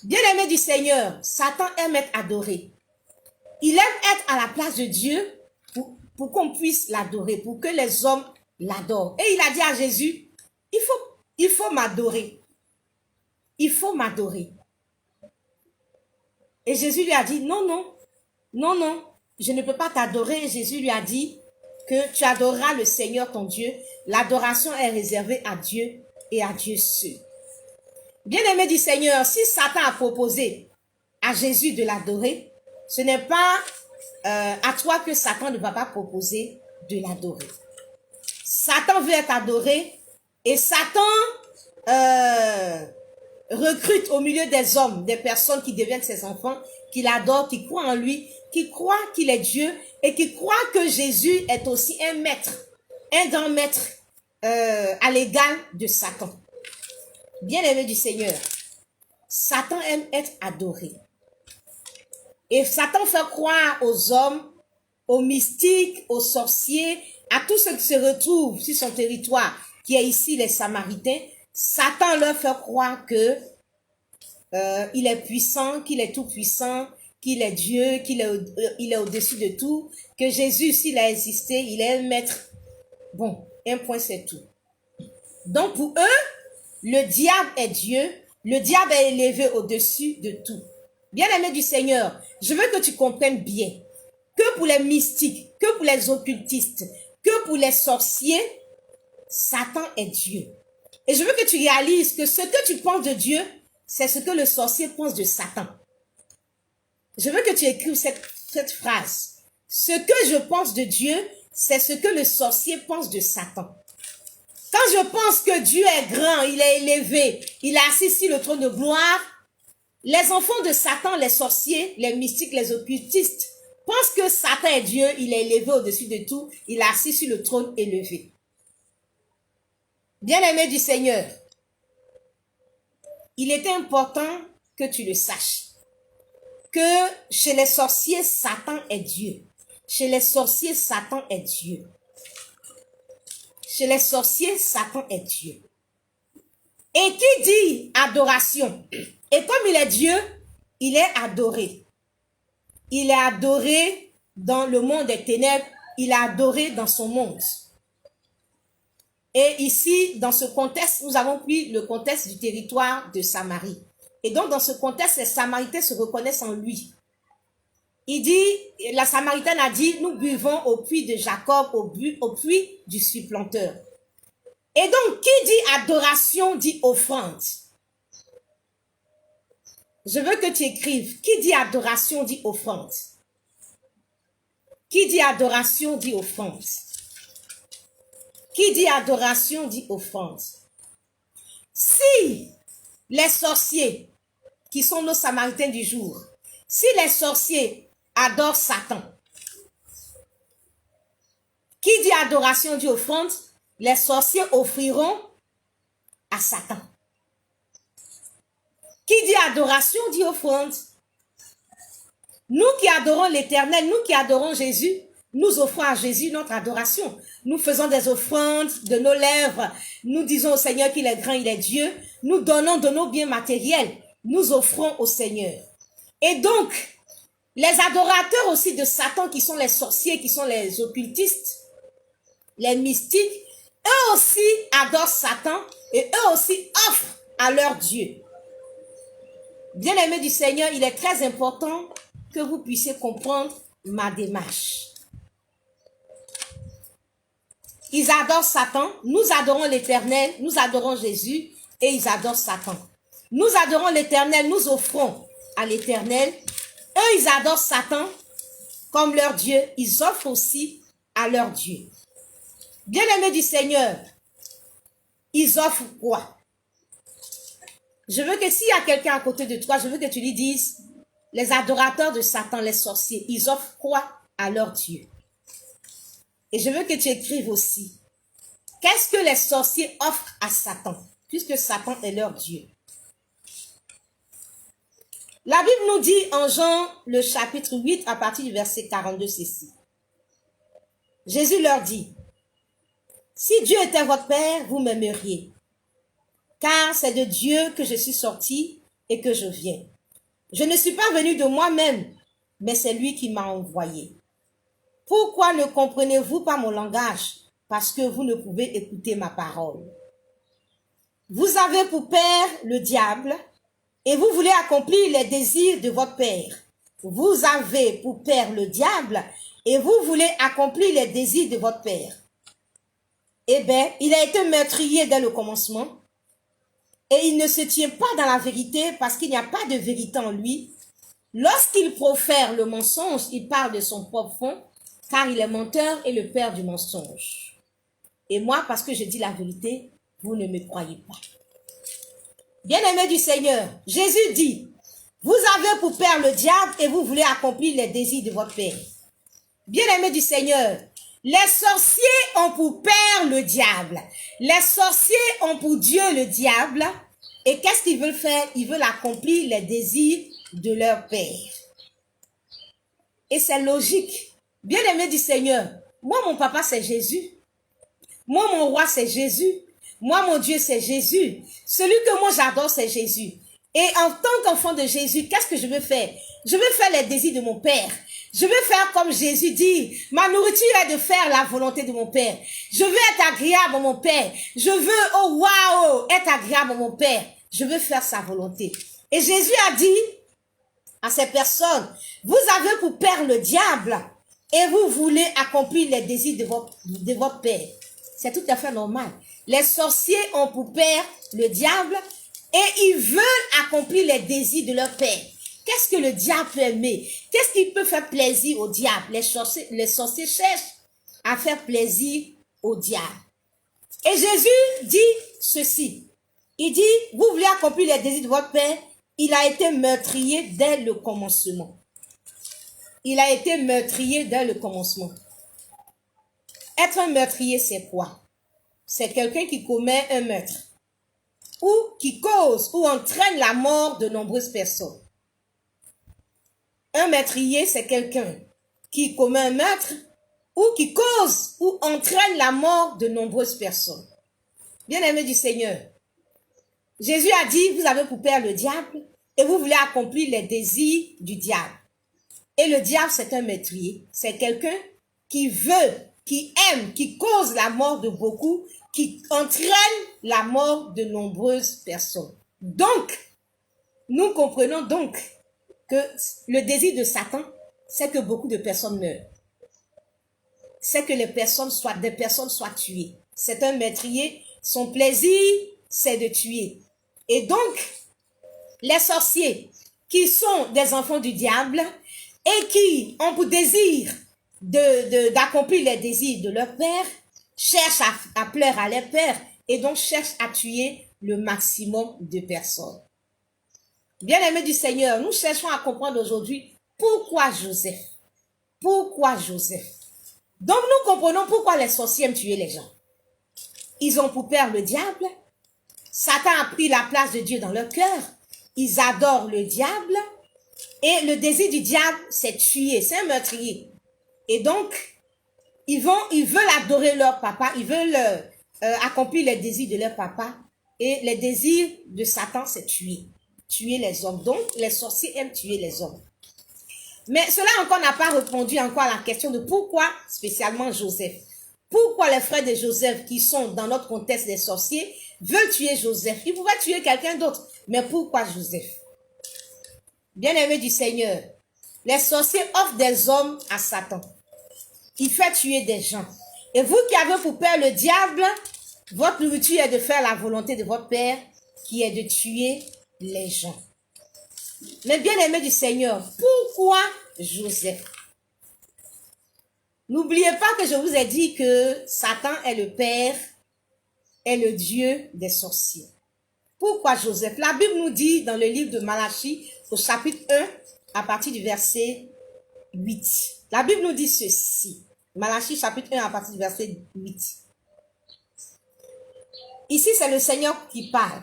Bien-aimé du Seigneur, Satan aime être adoré. Il aime être à la place de Dieu pour qu'on puisse l'adorer, pour que les hommes l'adorent. Et il a dit à Jésus, il faut m'adorer. Il faut m'adorer. Et Jésus lui a dit, non, je ne peux pas t'adorer. Et Jésus lui a dit que tu adoreras le Seigneur ton Dieu. L'adoration est réservée à Dieu et à Dieu seul. Bien-aimé du Seigneur, si Satan a proposé à Jésus de l'adorer, ce n'est pas à toi que Satan ne va pas proposer de l'adorer. Satan veut être adoré et Satan recrute au milieu des hommes des personnes qui deviennent ses enfants, qui l'adorent, qui croient en lui, qui croient qu'il est Dieu et qui croient que Jésus est aussi un maître, un grand maître à l'égal de Satan. Bien-aimé du Seigneur, Satan aime être adoré. Et Satan fait croire aux hommes, aux mystiques, aux sorciers, à tous ceux qui se retrouvent sur son territoire, qui est ici les Samaritains. Satan leur fait croire que il est puissant, qu'il est tout puissant, qu'il est Dieu, qu'il est au-dessus de tout, que Jésus, s'il a existé, il est un maître. Bon, un point c'est tout. Donc pour eux, le diable est Dieu, le diable est élevé au-dessus de tout. Bien-aimé du Seigneur, je veux que tu comprennes bien que pour les mystiques, que pour les occultistes, que pour les sorciers, Satan est Dieu. Et je veux que tu réalises que ce que tu penses de Dieu, c'est ce que le sorcier pense de Satan. Je veux que tu écrives cette phrase. Ce que je pense de Dieu, c'est ce que le sorcier pense de Satan. Quand je pense que Dieu est grand, il est élevé, il est assis sur le trône de gloire, les enfants de Satan, les sorciers, les mystiques, les occultistes, pensent que Satan est Dieu, il est élevé au-dessus de tout, il est assis sur le trône élevé. Bien-aimé du Seigneur, il était important que tu le saches, que chez les sorciers, Satan est Dieu. Chez les sorciers, Satan est Dieu. Chez les sorciers, Satan est Dieu. Et qui dit adoration? Et comme il est Dieu, il est adoré. Il est adoré dans le monde des ténèbres, il est adoré dans son monde. Et ici, dans ce contexte, nous avons pris le contexte du territoire de Samarie. Et donc, dans ce contexte, les Samaritains se reconnaissent en lui. Il dit, la Samaritaine a dit, nous buvons au puits de Jacob, au puits du supplanteur. Et donc, qui dit adoration dit offrande. Je veux que tu écrives, qui dit adoration dit offrande. Qui dit adoration dit offrande. Qui dit adoration dit offrande. Si les sorciers, qui sont nos Samaritains du jour, si les sorciers adorent Satan, qui dit adoration dit offrande, les sorciers offriront à Satan. Qui dit adoration dit offrande. Nous qui adorons l'Éternel, nous qui adorons Jésus, nous offrons à Jésus notre adoration. Nous faisons des offrandes de nos lèvres. Nous disons au Seigneur qu'il est grand, il est Dieu. Nous donnons de nos biens matériels. Nous offrons au Seigneur. Et donc, les adorateurs aussi de Satan, qui sont les sorciers, qui sont les occultistes, les mystiques, eux aussi adorent Satan et eux aussi offrent à leur Dieu. Bien-aimés du Seigneur, il est très important que vous puissiez comprendre ma démarche. Ils adorent Satan, nous adorons l'Éternel, nous adorons Jésus et ils adorent Satan. Nous adorons l'Éternel, nous offrons à l'Éternel. Eux, ils adorent Satan comme leur Dieu, ils offrent aussi à leur Dieu. Bien-aimés du Seigneur, ils offrent quoi? Je veux que s'il y a quelqu'un à côté de toi, je veux que tu lui dises, les adorateurs de Satan, les sorciers, ils offrent quoi à leur Dieu? Et je veux que tu écrives aussi, qu'est-ce que les sorciers offrent à Satan, puisque Satan est leur Dieu? La Bible nous dit en Jean, le chapitre 8, à partir du verset 42, ceci. Jésus leur dit, si Dieu était votre Père, vous m'aimeriez, car c'est de Dieu que je suis sorti et que je viens. Je ne suis pas venu de moi-même, mais c'est lui qui m'a envoyé. Pourquoi ne comprenez-vous pas mon langage? Parce que vous ne pouvez écouter ma parole. Vous avez pour père le diable, et vous voulez accomplir les désirs de votre père. Vous avez pour père le diable, et vous voulez accomplir les désirs de votre père. Eh bien, il a été meurtrier dès le commencement, et il ne se tient pas dans la vérité parce qu'il n'y a pas de vérité en lui. Lorsqu'il profère le mensonge, il parle de son propre fond, car il est menteur et le père du mensonge. Et moi, parce que je dis la vérité, vous ne me croyez pas. Bien-aimés du Seigneur, Jésus dit, vous avez pour père le diable et vous voulez accomplir les désirs de votre père. Bien-aimés du Seigneur, les sorciers ont pour père le diable. Les sorciers ont pour Dieu le diable. Et qu'est-ce qu'ils veulent faire? Ils veulent accomplir les désirs de leur père. Et c'est logique. Bien-aimés du Seigneur, moi, mon papa, c'est Jésus. Moi, mon roi, c'est Jésus. Moi, mon Dieu, c'est Jésus. Celui que moi, j'adore, c'est Jésus. Et en tant qu'enfant de Jésus, qu'est-ce que je veux faire? Je veux faire les désirs de mon Père. Je veux faire comme Jésus dit. Ma nourriture est de faire la volonté de mon Père. Je veux être agréable à mon Père. Je veux, oh waouh, être agréable à mon Père. Je veux faire sa volonté. Et Jésus a dit à ces personnes, vous avez pour père le diable et vous voulez accomplir les désirs de votre Père. C'est tout à fait normal. Les sorciers ont pour père le diable et ils veulent accomplir les désirs de leur père. Qu'est-ce que le diable peut aimer? Qu'est-ce qui peut faire plaisir au diable? Les sorciers cherchent à faire plaisir au diable. Et Jésus dit ceci. Il dit, vous voulez accomplir les désirs de votre père? Il a été meurtrier dès le commencement. Il a été meurtrier dès le commencement. Être un meurtrier, c'est quoi? C'est quelqu'un qui commet un meurtre ou qui cause ou entraîne la mort de nombreuses personnes. Un meurtrier, c'est quelqu'un qui commet un meurtre ou qui cause ou entraîne la mort de nombreuses personnes. Bien-aimés du Seigneur, Jésus a dit, vous avez pour père le diable et vous voulez accomplir les désirs du diable. Et le diable, c'est un meurtrier. C'est quelqu'un qui veut, qui aime, qui cause la mort de beaucoup, qui entraîne la mort de nombreuses personnes. Donc, nous comprenons donc que le désir de Satan, c'est que beaucoup de personnes meurent. C'est que des personnes soient tuées. C'est un meurtrier. Son plaisir, c'est de tuer. Et donc, les sorciers qui sont des enfants du diable et qui ont pour désir d'accomplir les désirs de leur père, cherchent à plaire à leur père et donc cherchent à tuer le maximum de personnes. Bien-aimés du Seigneur, nous cherchons à comprendre aujourd'hui pourquoi Joseph. Pourquoi Joseph? Donc nous comprenons pourquoi les sorciers aiment tuer les gens. Ils ont pour père le diable. Satan a pris la place de Dieu dans leur cœur. Ils adorent le diable. Et le désir du diable, c'est tuer. C'est un meurtrier. Et donc, ils veulent adorer leur papa. Ils veulent accomplir les désirs de leur papa. Et les désirs de Satan, c'est tuer. Tuer les hommes. Donc, les sorciers aiment tuer les hommes. Mais cela encore n'a pas répondu encore à la question de pourquoi spécialement Joseph. Pourquoi les frères de Joseph qui sont dans notre contexte des sorciers veulent tuer Joseph? Ils pouvaient tuer quelqu'un d'autre. Mais pourquoi Joseph? Bien-aimés du Seigneur, les sorciers offrent des hommes à Satan. Il fait tuer des gens. Et vous qui avez pour père le diable, votre nourriture est de faire la volonté de votre père qui est de tuer les gens. Mais bien-aimés du Seigneur, pourquoi Joseph? N'oubliez pas que je vous ai dit que Satan est le père, est le Dieu des sorciers. Pourquoi Joseph? La Bible nous dit dans le livre de Malachie, au chapitre 1, à partir du verset 8. La Bible nous dit ceci. Malachie, chapitre 1, à partir du verset 8. Ici, c'est le Seigneur qui parle.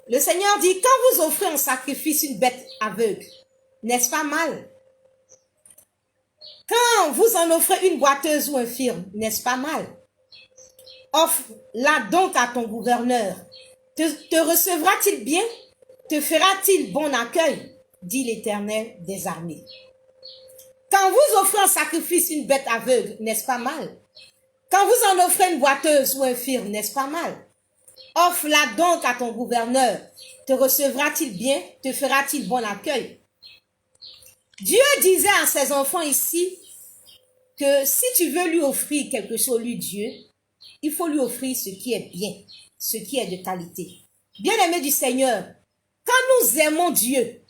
Le Seigneur dit, quand vous offrez en sacrifice une bête aveugle, n'est-ce pas mal? Quand vous en offrez une boiteuse ou infirme, n'est-ce pas mal? Offre-la donc à ton gouverneur. Te recevra-t-il bien? Te fera-t-il bon accueil? Dit l'Éternel des armées. Quand vous offrez en sacrifice une bête aveugle, n'est-ce pas mal? Quand vous en offrez une boiteuse ou infirme, n'est-ce pas mal? Offre-la donc à ton gouverneur. Te recevra-t-il bien? Te fera-t-il bon accueil? Dieu disait à ses enfants ici que si tu veux lui offrir quelque chose, lui Dieu, il faut lui offrir ce qui est bien, ce qui est de qualité. Bien-aimés du Seigneur, quand nous aimons Dieu,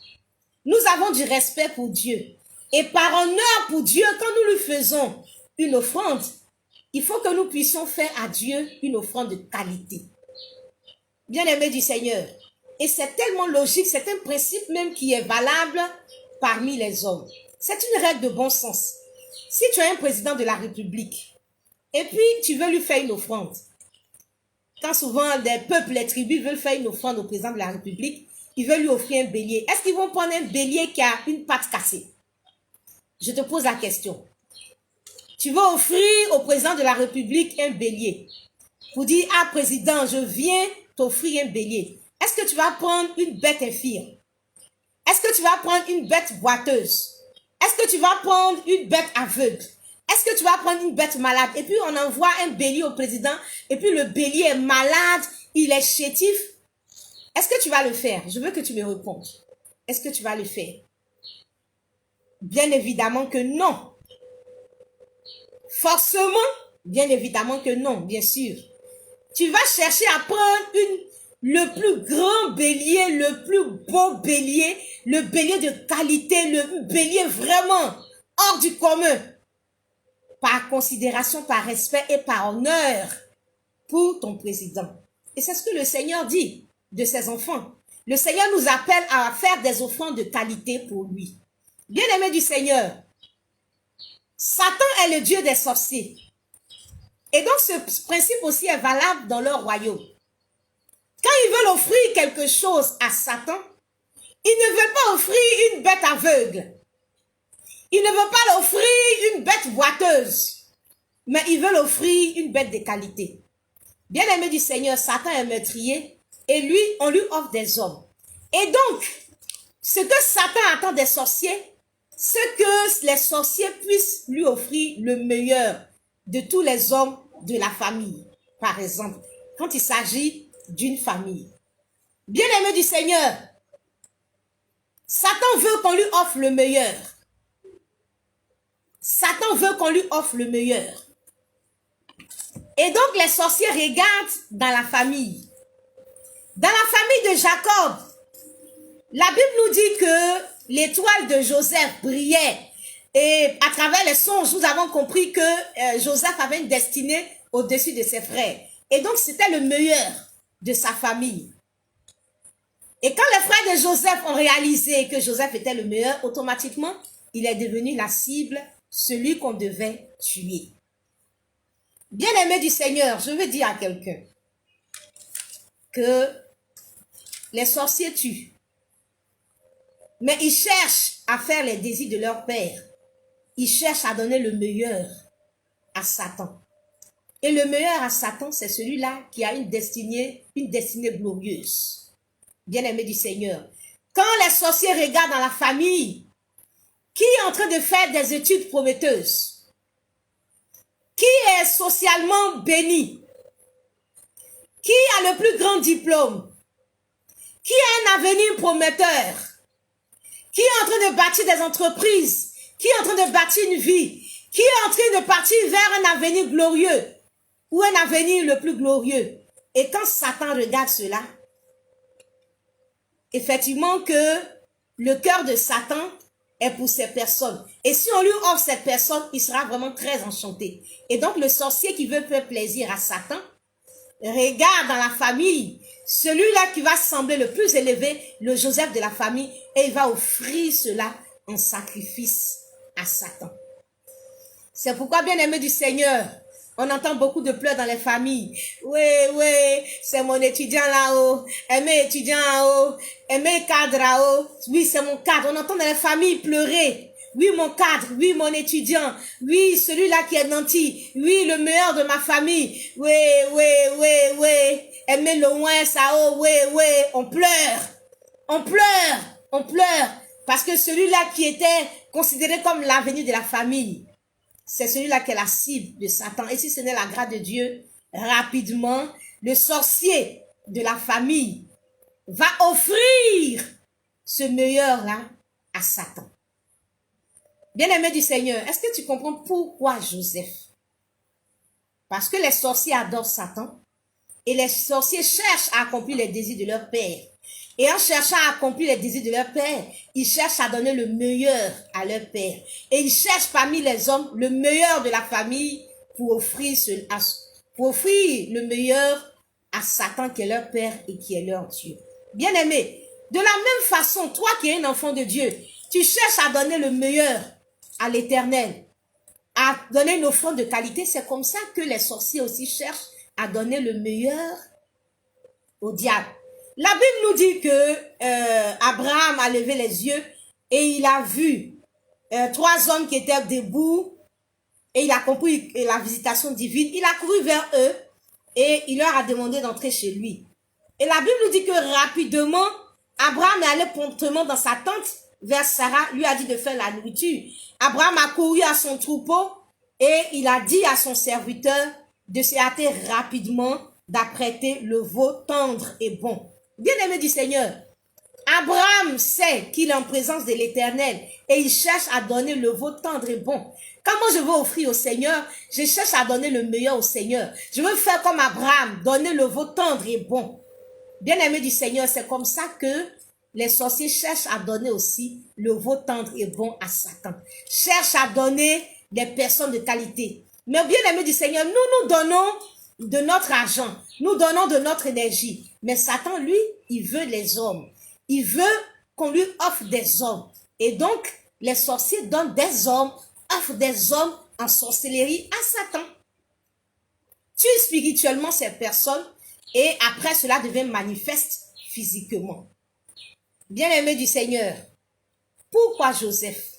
nous avons du respect pour Dieu. Et par honneur pour Dieu, quand nous lui faisons une offrande, il faut que nous puissions faire à Dieu une offrande de qualité. Bien-aimés du Seigneur, et c'est tellement logique, c'est un principe même qui est valable parmi les hommes. C'est une règle de bon sens. Si tu es un président de la République, et puis tu veux lui faire une offrande, quand souvent des peuples, les tribus veulent faire une offrande au président de la République, ils veulent lui offrir un bélier. Est-ce qu'ils vont prendre un bélier qui a une patte cassée? Je te pose la question. Tu veux offrir au président de la République un bélier pour dire, ah président, je viens t'offrir un bélier. Est-ce que tu vas prendre une bête infirme? Est-ce que tu vas prendre une bête boiteuse? Est-ce que tu vas prendre une bête aveugle? Est-ce que tu vas prendre une bête malade? Et puis on envoie un bélier au président, et puis le bélier est malade, il est chétif. Est-ce que tu vas le faire? Je veux que tu me répondes. Est-ce que tu vas le faire? Bien évidemment que non. Forcément, bien évidemment que non, bien sûr. Tu vas chercher à prendre le plus grand bélier, le plus beau bélier, le bélier de qualité, le bélier vraiment hors du commun, par considération, par respect et par honneur pour ton président. Et c'est ce que le Seigneur dit de ses enfants. Le Seigneur nous appelle à faire des offrandes de qualité pour lui. Bien-aimé du Seigneur, Satan est le dieu des sorciers. Et donc ce principe aussi est valable dans leur royaume. Quand ils veulent offrir quelque chose à Satan, ils ne veulent pas offrir une bête aveugle. Ils ne veulent pas offrir une bête boiteuse. Mais ils veulent offrir une bête de qualité. Bien-aimé du Seigneur, Satan est meurtrier et lui, on lui offre des hommes. Et donc, ce que Satan attend des sorciers, c'est que les sorciers puissent lui offrir le meilleur de tous les hommes de la famille. Par exemple, quand il s'agit d'une famille. Bien-aimé du Seigneur, Satan veut qu'on lui offre le meilleur. Satan veut qu'on lui offre le meilleur. Et donc les sorciers regardent dans la famille. Dans la famille de Jacob, la Bible nous dit que l'étoile de Joseph brillait. Et à travers les songes, nous avons compris que Joseph avait une destinée au-dessus de ses frères. Et donc c'était le meilleur de sa famille. Et quand les frères de Joseph ont réalisé que Joseph était le meilleur, automatiquement, il est devenu la cible, celui qu'on devait tuer. Bien-aimé du Seigneur, je veux dire à quelqu'un que les sorciers tuent, mais ils cherchent à faire les désirs de leur père. Ils cherchent à donner le meilleur à Satan. Et le meilleur à Satan, c'est celui-là qui a une destinée glorieuse. Bien-aimé du Seigneur, quand les sorciers regardent dans la famille, qui est en train de faire des études prometteuses, qui est socialement béni, qui a le plus grand diplôme, qui a un avenir prometteur, qui est en train de bâtir des entreprises, qui est en train de bâtir une vie, qui est en train de partir vers un avenir glorieux ou un avenir le plus glorieux. Et quand Satan regarde cela, effectivement que le cœur de Satan est pour ces personnes. Et si on lui offre cette personne, il sera vraiment très enchanté. Et donc le sorcier qui veut faire plaisir à Satan, regarde dans la famille, celui-là qui va sembler le plus élevé, le Joseph de la famille, et il va offrir cela en sacrifice à Satan. C'est pourquoi, bien-aimé du Seigneur, on entend beaucoup de pleurs dans les familles. Oui, c'est mon étudiant là-haut, et mes étudiants là-haut, et mes cadres là-haut. Oui, c'est mon cadre. On entend dans les familles pleurer. Oui, mon cadre, oui, mon étudiant, oui, celui-là qui est nanti, oui, le meilleur de ma famille. Oui, aimer le loin, ça, oh, oui, on pleure. On pleure. Parce que celui-là qui était considéré comme l'avenir de la famille, c'est celui-là qui est la cible de Satan. Et si ce n'est la grâce de Dieu, rapidement, le sorcier de la famille va offrir ce meilleur-là à Satan. Bien-aimé du Seigneur, est-ce que tu comprends pourquoi Joseph? Parce que les sorciers adorent Satan et les sorciers cherchent à accomplir les désirs de leur père. Et en cherchant à accomplir les désirs de leur père, ils cherchent à donner le meilleur à leur père. Et ils cherchent parmi les hommes le meilleur de la famille pour offrir le meilleur à Satan qui est leur père et qui est leur Dieu. Bien-aimé, de la même façon, toi qui es un enfant de Dieu, tu cherches à donner le meilleur à l'Éternel, à donner une offrande de qualité. C'est comme ça que les sorciers aussi cherchent à donner le meilleur au diable. La Bible nous dit que Abraham a levé les yeux et il a vu 3 hommes qui étaient debout et il a compris la visitation divine. Il a couru vers eux et il leur a demandé d'entrer chez lui. Et la Bible nous dit que rapidement, Abraham est allé promptement dans sa tente vers Sarah, lui a dit de faire la nourriture. Abraham a couru à son troupeau et il a dit à son serviteur de se hâter rapidement d'apprêter le veau tendre et bon. Bien-aimé du Seigneur, Abraham sait qu'il est en présence de l'Éternel et il cherche à donner le veau tendre et bon. Quand moi je veux offrir au Seigneur, je cherche à donner le meilleur au Seigneur. Je veux faire comme Abraham, donner le veau tendre et bon. Bien-aimé du Seigneur, c'est comme ça que les sorciers cherchent à donner aussi le veau tendre et bon à Satan. Cherchent à donner des personnes de qualité. Mais bien-aimé du Seigneur, nous donnons de notre argent, nous donnons de notre énergie. Mais Satan, lui, il veut les hommes. Il veut qu'on lui offre des hommes. Et donc, les sorciers donnent des hommes, offrent des hommes en sorcellerie à Satan. Tue spirituellement ces personnes et après cela devient manifeste physiquement. Bien-aimé du Seigneur, pourquoi Joseph?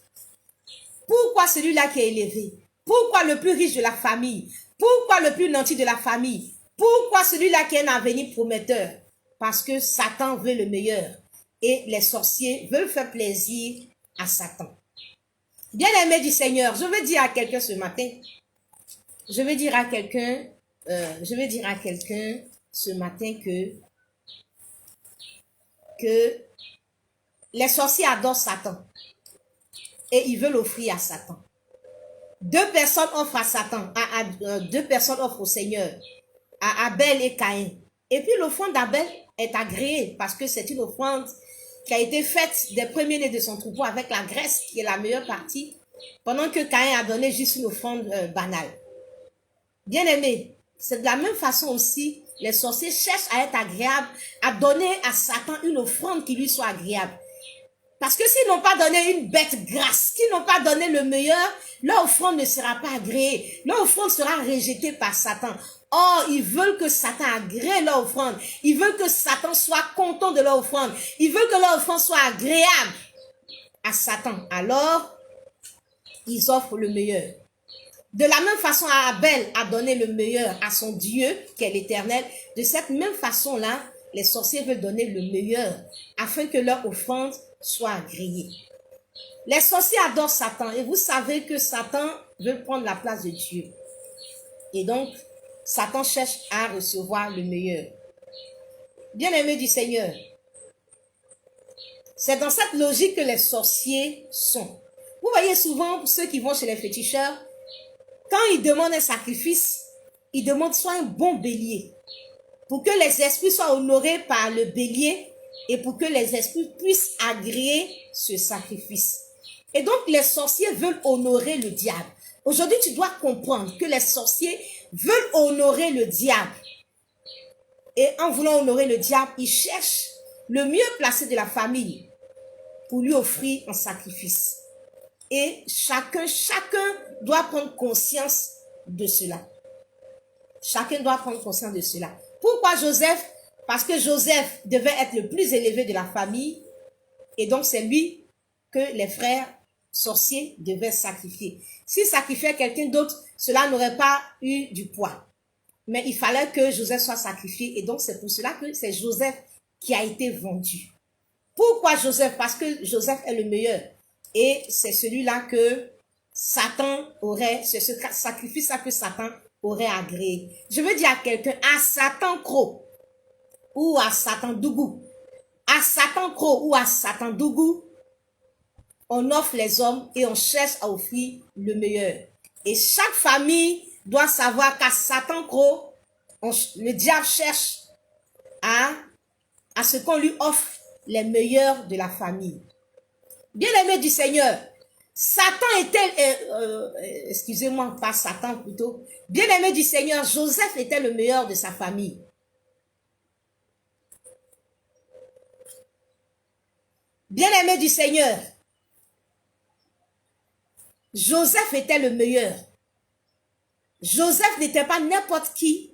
Pourquoi celui-là qui est élevé? Pourquoi le plus riche de la famille? Pourquoi le plus nanti de la famille? Pourquoi celui-là qui a un avenir prometteur? Parce que Satan veut le meilleur et les sorciers veulent faire plaisir à Satan. Bien-aimé du Seigneur, je veux dire à quelqu'un ce matin, je veux dire à quelqu'un ce matin que les sorciers adorent Satan et ils veulent offrir à Satan. Deux personnes offrent à Satan, deux personnes offrent au Seigneur, à Abel et Caïn. Et puis l'offrande d'Abel est agréée parce que c'est une offrande qui a été faite des premiers-nés de son troupeau avec la graisse qui est la meilleure partie, pendant que Caïn a donné juste une offrande banale. Bien aimé, c'est de la même façon aussi, les sorciers cherchent à être agréables, à donner à Satan une offrande qui lui soit agréable. Parce que s'ils n'ont pas donné une bête grasse, s'ils n'ont pas donné le meilleur, leur offrande ne sera pas agréée. Leur offrande sera rejetée par Satan. Or, ils veulent que Satan agrée leur offrande. Ils veulent que Satan soit content de leur offrande. Ils veulent que leur offrande soit agréable à Satan. Alors, ils offrent le meilleur. De la même façon, Abel a donné le meilleur à son Dieu, qui est l'Éternel. De cette même façon-là, les sorciers veulent donner le meilleur afin que leur offrande soit agréée. Les sorciers adorent Satan et vous savez que Satan veut prendre la place de Dieu. Et donc, Satan cherche à recevoir le meilleur. Bien-aimés du Seigneur, c'est dans cette logique que les sorciers sont. Vous voyez souvent ceux qui vont chez les féticheurs, quand ils demandent un sacrifice, ils demandent soit un bon bélier pour que les esprits soient honorés par le bélier et pour que les esprits puissent agréer ce sacrifice. Et donc, les sorciers veulent honorer le diable. Aujourd'hui, tu dois comprendre que les sorciers veulent honorer le diable. Et en voulant honorer le diable, ils cherchent le mieux placé de la famille pour lui offrir un sacrifice. Et chacun doit prendre conscience de cela. Chacun doit prendre conscience de cela. Pourquoi Joseph? Parce que Joseph devait être le plus élevé de la famille. Et donc, c'est lui que les frères sorciers devaient sacrifier. S'ils sacrifiaient quelqu'un d'autre, cela n'aurait pas eu du poids. Mais il fallait que Joseph soit sacrifié. Et donc, c'est pour cela que c'est Joseph qui a été vendu. Pourquoi Joseph? Parce que Joseph est le meilleur. Et c'est celui-là que Satan aurait, c'est ce sacrifice-là que Satan aurait agréé. Je veux dire à quelqu'un, à Satan Croc ou à Satan Dougou, à Satan Croc ou à Satan Dougou, on offre les hommes et on cherche à offrir le meilleur. Et chaque famille doit savoir qu'à Satan Croc, le diable cherche à ce qu'on lui offre les meilleurs de la famille. Bien-aimé du Seigneur, Satan était, excusez-moi, pas Satan plutôt, bien-aimé du Seigneur, Joseph était le meilleur de sa famille. Bien-aimé du Seigneur, Joseph était le meilleur. Joseph n'était pas n'importe qui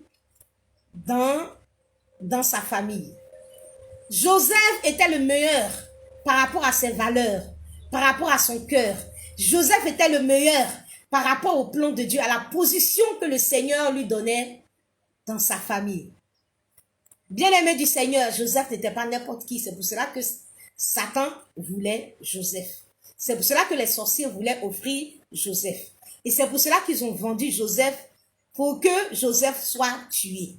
dans sa famille. Joseph était le meilleur par rapport à ses valeurs, par rapport à son cœur. Joseph était le meilleur par rapport au plan de Dieu, à la position que le Seigneur lui donnait dans sa famille. Bien-aimé du Seigneur, Joseph n'était pas n'importe qui. C'est pour cela que Satan voulait Joseph. C'est pour cela que les sorciers voulaient offrir Joseph. Et c'est pour cela qu'ils ont vendu Joseph pour que Joseph soit tué.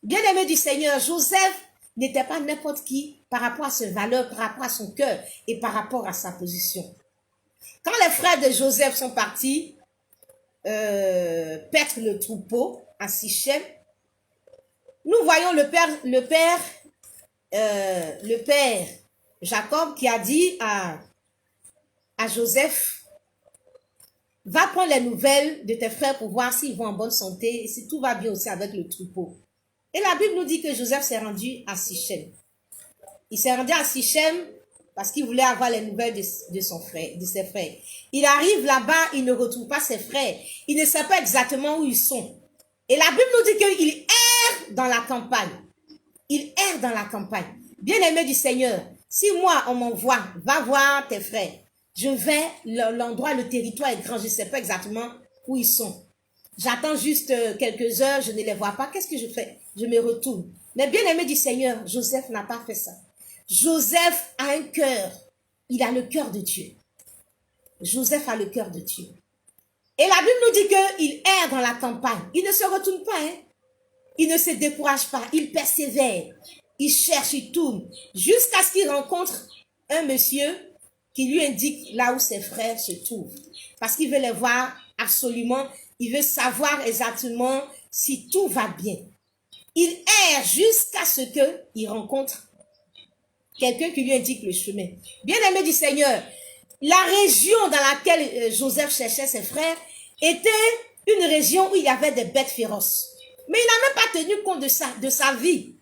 Bien-aimé du Seigneur, Joseph n'était pas n'importe qui par rapport à ses valeurs, par rapport à son cœur et par rapport à sa position. Quand les frères de Joseph sont partis paître le troupeau à Sichem, nous voyons le père Jacob qui a dit à Joseph, va prendre les nouvelles de tes frères pour voir s'ils vont en bonne santé et si tout va bien aussi avec le troupeau. Et la Bible nous dit que Joseph s'est rendu à Sichem. Il s'est rendu à Sichem parce qu'il voulait avoir les nouvelles de ses frères. Il arrive là-bas, il ne retrouve pas ses frères. Il ne sait pas exactement où ils sont. Et la Bible nous dit qu'il erre dans la campagne. Il erre dans la campagne. Bien-aimé du Seigneur, si moi, on m'envoie, va voir tes frères. Je vais, l'endroit, le territoire est grand, je ne sais pas exactement où ils sont. J'attends juste quelques heures, je ne les vois pas. Qu'est-ce que je fais? Je me retourne. Mais bien-aimé du Seigneur, Joseph n'a pas fait ça. Joseph a un cœur. Il a le cœur de Dieu. Joseph a le cœur de Dieu. Et la Bible nous dit qu'il erre dans la campagne. Il ne se retourne pas. Hein? Il ne se décourage pas. Il persévère. Il cherche, il tourne. Jusqu'à ce qu'il rencontre un monsieur qui lui indique là où ses frères se trouvent. Parce qu'il veut les voir absolument. Il veut savoir exactement si tout va bien. Il erre jusqu'à ce qu'il rencontre quelqu'un qui lui indique le chemin. Bien-aimé du Seigneur, la région dans laquelle Joseph cherchait ses frères était une région où il y avait des bêtes féroces. Mais il n'a même pas tenu compte de sa vie.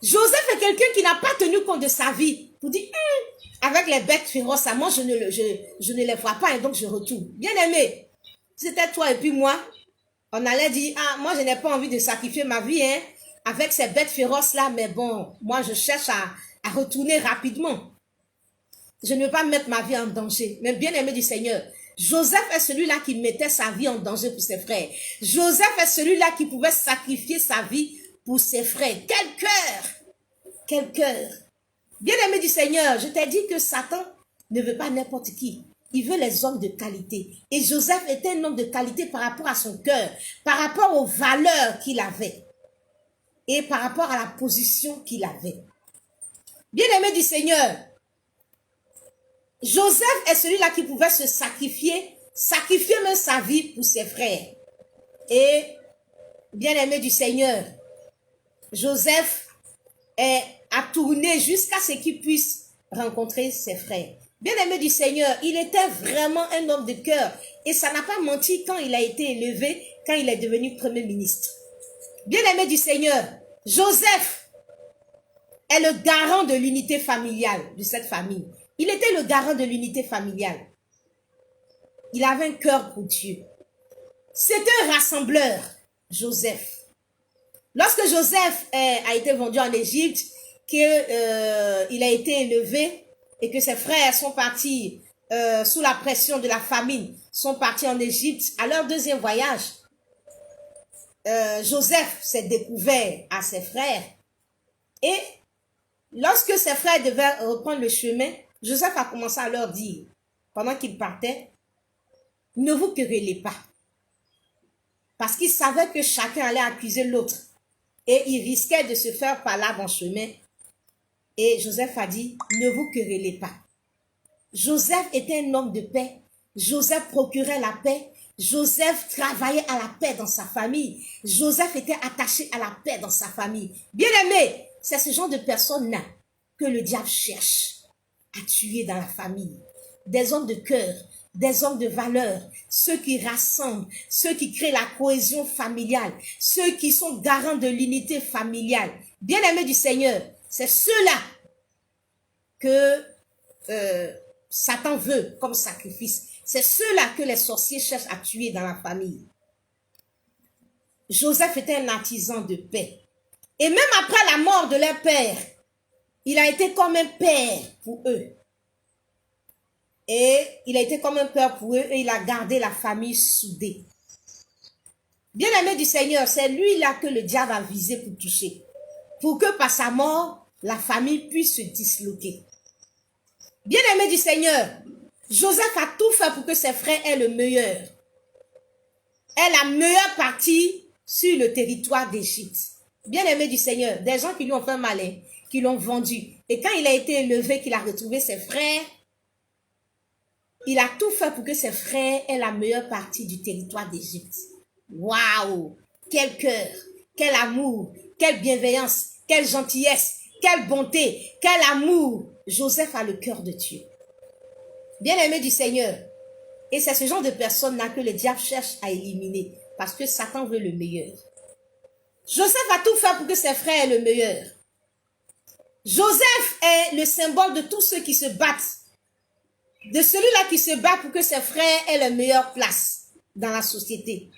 Joseph est quelqu'un qui n'a pas tenu compte de sa vie. Pour dire, avec les bêtes féroces, moi je ne les vois pas et donc je retourne. Bien-aimé, c'était toi et puis moi, on allait dire, moi je n'ai pas envie de sacrifier ma vie avec ces bêtes féroces là, mais bon, moi je cherche à retourner rapidement. Je ne veux pas mettre ma vie en danger. Mais bien aimé du Seigneur, Joseph est celui-là qui mettait sa vie en danger pour ses frères. Joseph est celui-là qui pouvait sacrifier sa vie pour ses frères. Quel cœur! Quel cœur! Bien aimé du Seigneur, je t'ai dit que Satan ne veut pas n'importe qui. Il veut les hommes de qualité. Et Joseph était un homme de qualité par rapport à son cœur, par rapport aux valeurs qu'il avait et par rapport à la position qu'il avait. Bien-aimé du Seigneur, Joseph est celui-là qui pouvait se sacrifier même sa vie pour ses frères. Et, bien-aimé du Seigneur, Joseph a tourné jusqu'à ce qu'il puisse rencontrer ses frères. Bien-aimé du Seigneur, il était vraiment un homme de cœur. Et ça n'a pas menti quand il a été élevé, quand il est devenu Premier ministre. Bien-aimé du Seigneur, Joseph est le garant de l'unité familiale de cette famille. Il était le garant de l'unité familiale. Il avait un cœur pour Dieu. C'est un rassembleur, Joseph. Lorsque Joseph a été vendu en Égypte, qu'il a été élevé et que ses frères sont partis sous la pression de la famine, sont partis en Égypte, à leur deuxième voyage, Joseph s'est découvert à ses frères. Et lorsque ses frères devaient reprendre le chemin, Joseph a commencé à leur dire, pendant qu'ils partaient, ne vous querellez pas. Parce qu'il savait que chacun allait accuser l'autre. Et il risquait de se faire palabre en chemin. Et Joseph a dit, ne vous querellez pas. Joseph était un homme de paix. Joseph procurait la paix. Joseph travaillait à la paix dans sa famille. Joseph était attaché à la paix dans sa famille. Bien-aimé, c'est ce genre de personnes-là que le diable cherche à tuer dans la famille. Des hommes de cœur, des hommes de valeur, ceux qui rassemblent, ceux qui créent la cohésion familiale, ceux qui sont garants de l'unité familiale. Bien-aimés du Seigneur, c'est ceux-là que Satan veut comme sacrifice. C'est ceux-là que les sorciers cherchent à tuer dans la famille. Joseph était un artisan de paix. Et même après la mort de leur père, il a été comme un père pour eux. Et il a été comme un père pour eux et il a gardé la famille soudée. Bien-aimé du Seigneur, c'est lui-là que le diable a visé pour toucher. Pour que par sa mort, la famille puisse se disloquer. Bien-aimé du Seigneur, Joseph a tout fait pour que ses frères aient le meilleur. Aient la meilleure partie sur le territoire d'Égypte. Bien-aimé du Seigneur, des gens qui lui ont fait mal, qui l'ont vendu. Et quand il a été élevé, qu'il a retrouvé ses frères, il a tout fait pour que ses frères aient la meilleure partie du territoire d'Égypte. Waouh! Quel cœur, quel amour, quelle bienveillance, quelle gentillesse, quelle bonté, quel amour. Joseph a le cœur de Dieu. Bien-aimé du Seigneur. Et c'est ce genre de personne-là que le diable cherche à éliminer parce que Satan veut le meilleur. Joseph a tout fait pour que ses frères aient le meilleur. Joseph est le symbole de tous ceux qui se battent. De celui-là qui se bat pour que ses frères aient la meilleure place dans la société.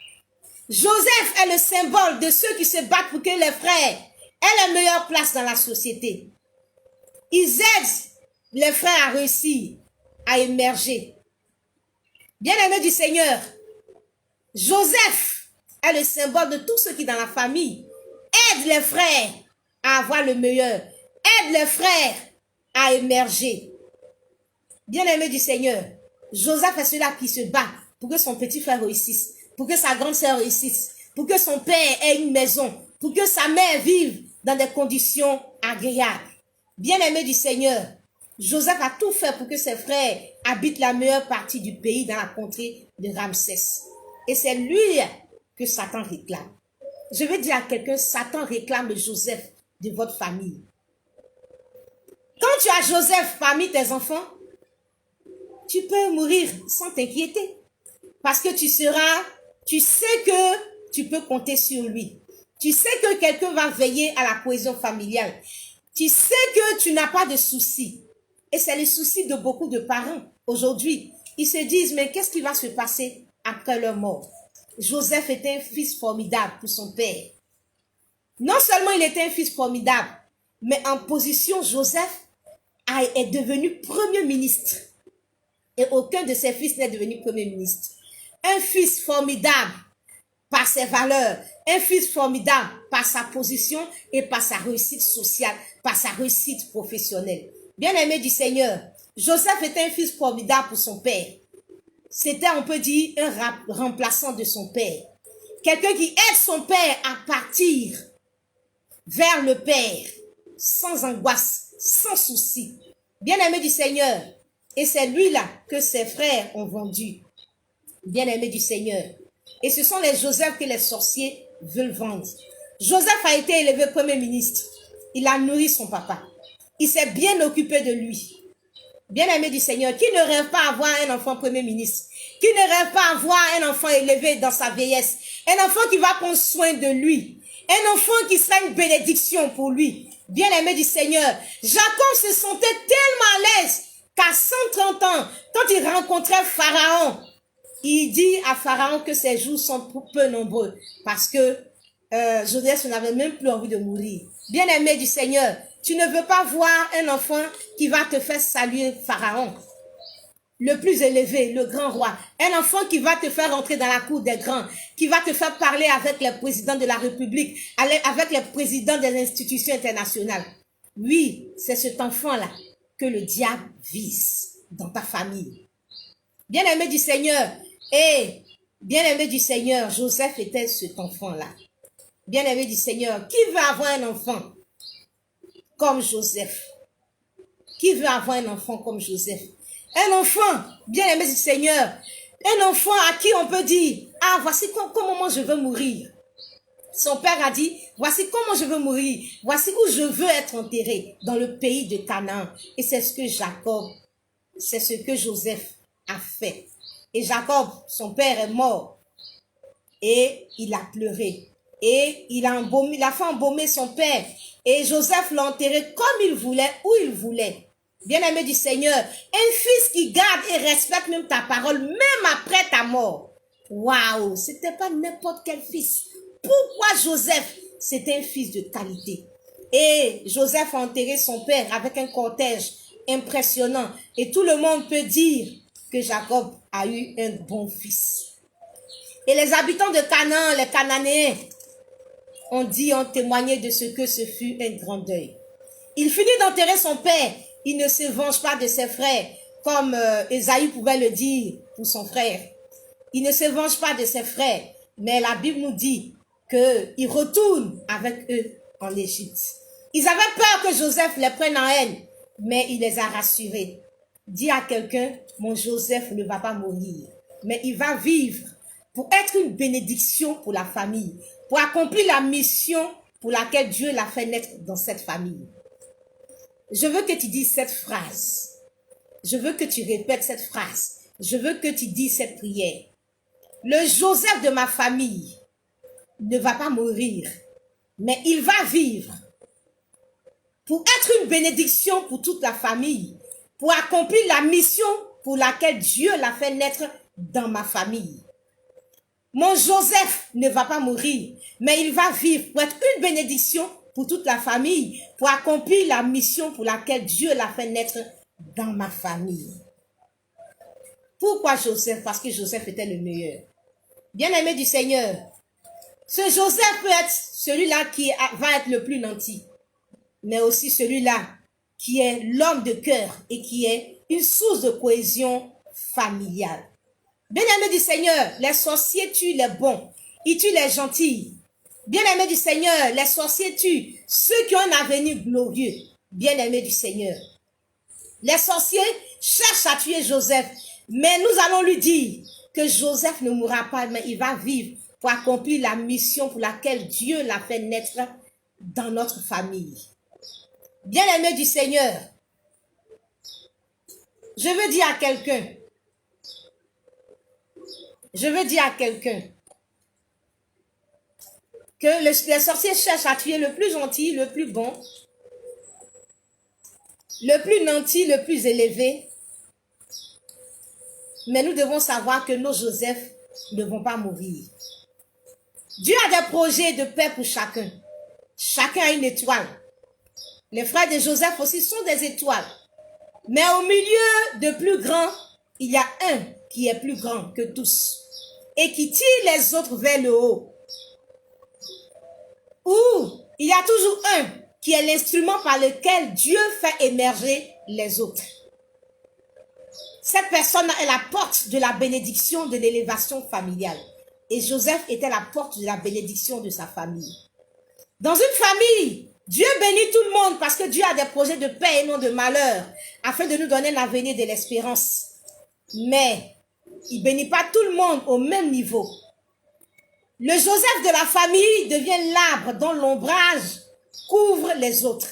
Joseph est le symbole de ceux qui se battent pour que les frères aient la meilleure place dans la société. Ils aident les frères à réussir, à émerger. Bien-aimé du Seigneur, Joseph est le symbole de tous ceux qui dans la famille aident les frères à avoir le meilleur, aident les frères à émerger. Bien-aimé du Seigneur, Joseph est celui-là qui se bat pour que son petit frère réussisse, pour que sa grande sœur réussisse, pour que son père ait une maison, pour que sa mère vive dans des conditions agréables. Bien-aimé du Seigneur, Joseph a tout fait pour que ses frères habitent la meilleure partie du pays dans la contrée de Ramsès. Et c'est lui que Satan réclame. Je veux dire à quelqu'un, Satan réclame Joseph de votre famille. Quand tu as Joseph parmi tes enfants, tu peux mourir sans t'inquiéter. Parce que tu sais que tu peux compter sur lui. Tu sais que quelqu'un va veiller à la cohésion familiale. Tu sais que tu n'as pas de soucis. Et c'est le souci de beaucoup de parents. Aujourd'hui, ils se disent, mais qu'est-ce qui va se passer après leur mort? Joseph était un fils formidable pour son père. Non seulement il était un fils formidable, mais en position, Joseph est devenu premier ministre. Et aucun de ses fils n'est devenu premier ministre. Un fils formidable par ses valeurs, un fils formidable par sa position et par sa réussite sociale, par sa réussite professionnelle. Bien-aimé du Seigneur, Joseph était un fils formidable pour son père. C'était, on peut dire, un remplaçant de son père. Quelqu'un qui aide son père à partir vers le Père, sans angoisse, sans souci. Bien-aimé du Seigneur, et c'est lui-là que ses frères ont vendu. Bien-aimé du Seigneur. Et ce sont les Joseph que les sorciers veulent vendre. Joseph a été élevé premier ministre. Il a nourri son papa. Il s'est bien occupé de lui. Bien-aimé du Seigneur, qui ne rêve pas avoir un enfant premier ministre? Qui ne rêve pas avoir un enfant élevé dans sa vieillesse? Un enfant qui va prendre soin de lui. Un enfant qui sera une bénédiction pour lui. Bien-aimé du Seigneur, Jacob se sentait tellement à l'aise qu'à 130 ans, quand il rencontrait Pharaon, il dit à Pharaon que ses jours sont peu nombreux parce que Joseph n'avait même plus envie de mourir. Bien-aimé du Seigneur, tu ne veux pas voir un enfant qui va te faire saluer Pharaon, le plus élevé, le grand roi. Un enfant qui va te faire entrer dans la cour des grands, qui va te faire parler avec les présidents de la République, avec les présidents des institutions internationales. Oui, c'est cet enfant-là que le diable vise dans ta famille. Bien-aimé du Seigneur, et bien-aimé du Seigneur, Joseph était cet enfant-là. Bien-aimé du Seigneur, qui veut avoir un enfant comme Joseph? Qui veut avoir un enfant comme Joseph? Un enfant, bien-aimé du Seigneur, un enfant à qui on peut dire, ah, voici comment moi je veux mourir. Son père a dit, voici comment je veux mourir, voici où je veux être enterré, dans le pays de Canaan. Et c'est ce que Joseph a fait. Et Jacob, son père, est mort. Et il a pleuré. Et il a fait embaumer son père. Et Joseph l'a enterré comme il voulait, où il voulait. Bien-aimé du Seigneur, un fils qui garde et respecte même ta parole, même après ta mort. Waouh, c'était pas n'importe quel fils. Pourquoi Joseph? C'était un fils de qualité. Et Joseph a enterré son père avec un cortège impressionnant. Et tout le monde peut dire que Jacob a eu un bon fils. Et les habitants de Canaan, les Cananéens, ont témoigné de ce que ce fut un grand deuil. Il finit d'enterrer son père. Il ne se venge pas de ses frères, comme Ésaü pouvait le dire pour son frère. Il ne se venge pas de ses frères, mais la Bible nous dit qu'il retourne avec eux en Égypte. Ils avaient peur que Joseph les prenne en haine, mais il les a rassurés. Dis à quelqu'un, mon Joseph ne va pas mourir, mais il va vivre pour être une bénédiction pour la famille, pour accomplir la mission pour laquelle Dieu l'a fait naître dans cette famille. Je veux que tu dises cette phrase. Je veux que tu répètes cette phrase. Je veux que tu dises cette prière. Le Joseph de ma famille ne va pas mourir, mais il va vivre pour être une bénédiction pour toute la famille, pour accomplir la mission pour laquelle Dieu l'a fait naître dans ma famille. Mon Joseph ne va pas mourir, mais il va vivre pour être une bénédiction pour toute la famille, pour accomplir la mission pour laquelle Dieu l'a fait naître dans ma famille. Pourquoi Joseph? Parce que Joseph était le meilleur. Bien-aimé du Seigneur, ce Joseph peut être celui-là qui va être le plus nanti, mais aussi celui-là qui est l'homme de cœur et qui est une source de cohésion familiale. Bien-aimé du Seigneur, les sorciers tuent les bons, ils tuent les gentils. Bien-aimé du Seigneur, les sorciers tuent ceux qui ont un avenir glorieux. Bien-aimé du Seigneur, les sorciers cherchent à tuer Joseph, mais nous allons lui dire que Joseph ne mourra pas, mais il va vivre pour accomplir la mission pour laquelle Dieu l'a fait naître dans notre famille. Bien-aimé du Seigneur, je veux dire à quelqu'un que les sorciers cherchent à tuer le plus gentil, le plus bon, le plus nanti, le plus élevé. Mais nous devons savoir que nos Joseph ne vont pas mourir. Dieu a des projets de paix pour chacun. Chacun a une étoile. Les frères de Joseph aussi sont des étoiles. Mais au milieu de plus grands, il y a un qui est plus grand que tous et qui tire les autres vers le haut. Ou il y a toujours un qui est l'instrument par lequel Dieu fait émerger les autres. Cette personne est la porte de la bénédiction de l'élévation familiale. Et Joseph était la porte de la bénédiction de sa famille. Dans une famille, Dieu bénit tout le monde parce que Dieu a des projets de paix et non de malheur, afin de nous donner un avenir de l'espérance. Mais il ne bénit pas tout le monde au même niveau. Le Joseph de la famille devient l'arbre dont l'ombrage couvre les autres.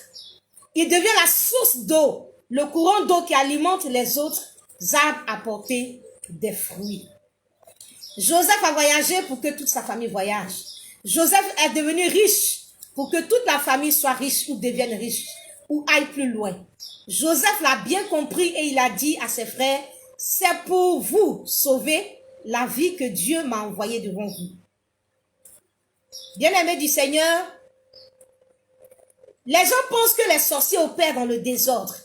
Il devient la source d'eau, le courant d'eau qui alimente les autres arbres à porter des fruits. Joseph a voyagé pour que toute sa famille voyage. Joseph est devenu riche pour que toute la famille soit riche ou devienne riche ou aille plus loin. Joseph l'a bien compris et il a dit à ses frères, c'est pour vous sauver la vie que Dieu m'a envoyée devant vous. Bien-aimés du Seigneur, les gens pensent que les sorciers opèrent dans le désordre.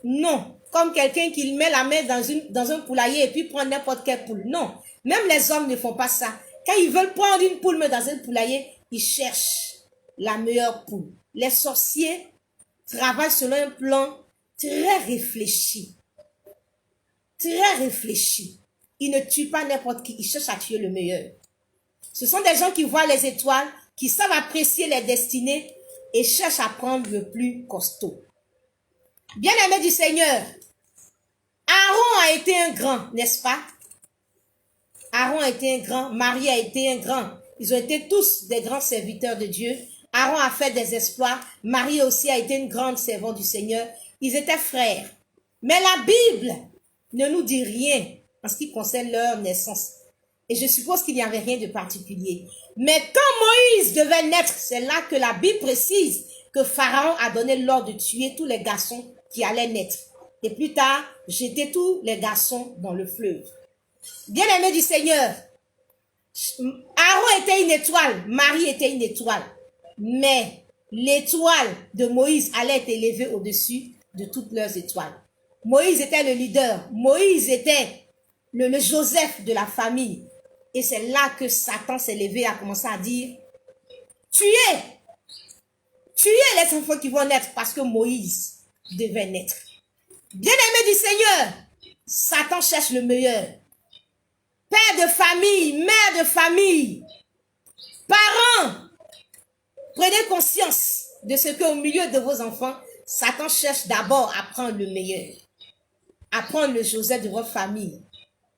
Non, comme quelqu'un qui met la main dans un poulailler et puis prend n'importe quelle poule. Non, même les hommes ne font pas ça. Quand ils veulent prendre une poule mais dans un poulailler, ils cherchent la meilleure poule. Les sorciers travaillent selon un plan très réfléchi. Très réfléchi. Ils ne tuent pas n'importe qui, ils cherchent à tuer le meilleur. Ce sont des gens qui voient les étoiles, qui savent apprécier les destinées et cherchent à prendre le plus costaud. Bien-aimés du Seigneur, Aaron a été un grand, n'est-ce pas? Aaron a été un grand, Marie a été un grand. Ils ont été tous des grands serviteurs de Dieu. Aaron a fait des exploits. Marie aussi a été une grande servante du Seigneur. Ils étaient frères. Mais la Bible ne nous dit rien en ce qui concerne leur naissance. Et je suppose qu'il n'y avait rien de particulier. Mais quand Moïse devait naître, c'est là que la Bible précise que Pharaon a donné l'ordre de tuer tous les garçons qui allaient naître. Et plus tard, jeter tous les garçons dans le fleuve. Bien-aimés du Seigneur, Aaron était une étoile, Marie était une étoile. Mais l'étoile de Moïse allait être élevée au-dessus de toutes leurs étoiles. Moïse était le leader. Moïse était le Joseph de la famille. Et c'est là que Satan s'est levé et a commencé à dire, tuez les enfants qui vont naître parce que Moïse devait naître. Bien-aimé du Seigneur, Satan cherche le meilleur. Père de famille, mère de famille, parents, prenez conscience de ce qu'au milieu de vos enfants, Satan cherche d'abord à prendre le meilleur, à prendre le Joseph de votre famille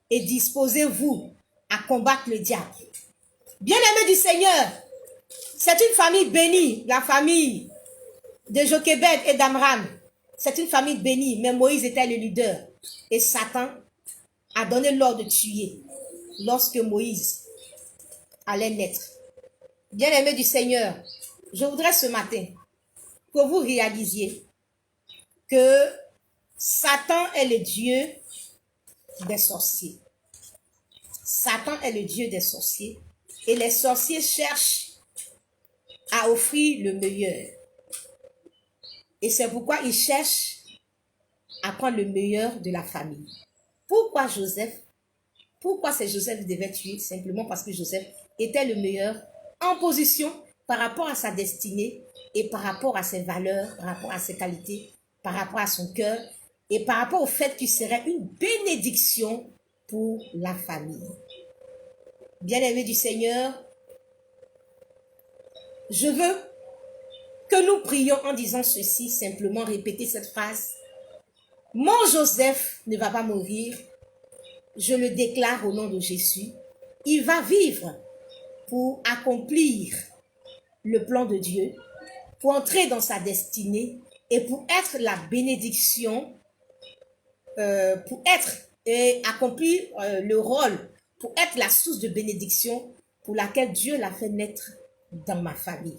et disposez-vous à combattre le diable. Bien-aimés du Seigneur, c'est une famille bénie, la famille de Jochebed et d'Amram. C'est une famille bénie, mais Moïse était le leader. Et Satan a donné l'ordre de tuer lorsque Moïse allait naître. Bien-aimés du Seigneur, je voudrais ce matin que vous réalisiez que Satan est le Dieu des sorciers. Satan est le Dieu des sorciers et les sorciers cherchent à offrir le meilleur. Et c'est pourquoi ils cherchent à prendre le meilleur de la famille. Pourquoi Joseph? Pourquoi c'est Joseph qui devait tuer? Simplement parce que Joseph était le meilleur en position par rapport à sa destinée et par rapport à ses valeurs, par rapport à ses qualités, par rapport à son cœur et par rapport au fait qu'il serait une bénédiction pour la famille. Bien-aimés du Seigneur, je veux que nous prions en disant ceci, simplement répéter cette phrase. Mon Joseph ne va pas mourir, je le déclare au nom de Jésus. Il va vivre pour accomplir le plan de Dieu, pour entrer dans sa destinée et pour être la bénédiction, pour être et accomplir le rôle, pour être la source de bénédiction pour laquelle Dieu l'a fait naître dans ma famille.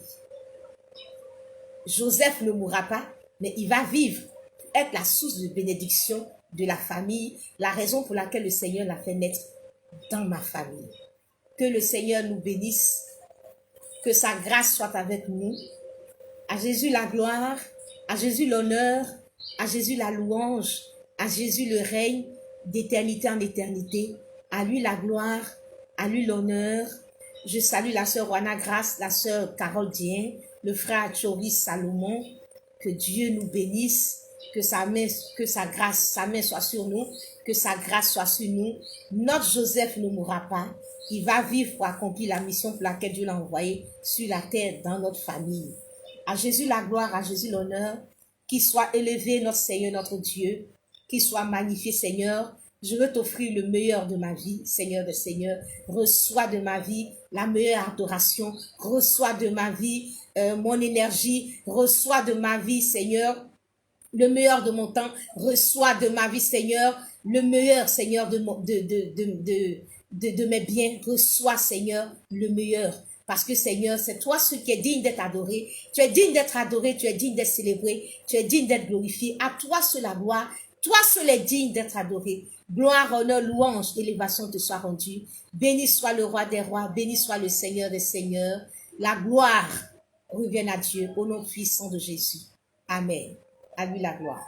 Joseph ne mourra pas, mais il va vivre pour être la source de bénédiction de la famille, la raison pour laquelle le Seigneur l'a fait naître dans ma famille. Que le Seigneur nous bénisse, que sa grâce soit avec nous. À Jésus la gloire, à Jésus l'honneur, à Jésus la louange, à Jésus le règne d'éternité en éternité. À lui la gloire, à lui l'honneur. Je salue la sœur Juana Grace, la sœur Carole Dien, le frère Choris Salomon. Que Dieu nous bénisse, que sa grâce, sa main soit sur nous, que sa grâce soit sur nous. Notre Joseph ne mourra pas. Il va vivre pour accomplir la mission pour laquelle Dieu l'a envoyé sur la terre, dans notre famille. À Jésus la gloire, à Jésus l'honneur. Qu'il soit élevé notre Seigneur, notre Dieu. Qu'il soit magnifié, Seigneur. Je veux t'offrir le meilleur de ma vie, Seigneur de Seigneur. Reçois de ma vie la meilleure adoration. Reçois de ma vie mon énergie. Reçois de ma vie, Seigneur, le meilleur de mon temps. Reçois de ma vie, Seigneur, le meilleur, Seigneur, de mes biens. Reçois, Seigneur, le meilleur. Parce que, Seigneur, c'est toi ce qui est digne d'être adoré. Tu es digne d'être adoré, tu es digne d'être célébré, tu es digne d'être glorifié. À toi seul la gloire, toi seul est digne d'être adoré. Gloire, honneur, louange, élévation te soit rendue. Béni soit le roi des rois, béni soit le Seigneur des seigneurs. La gloire revienne à Dieu au nom puissant de Jésus. Amen. À lui la gloire.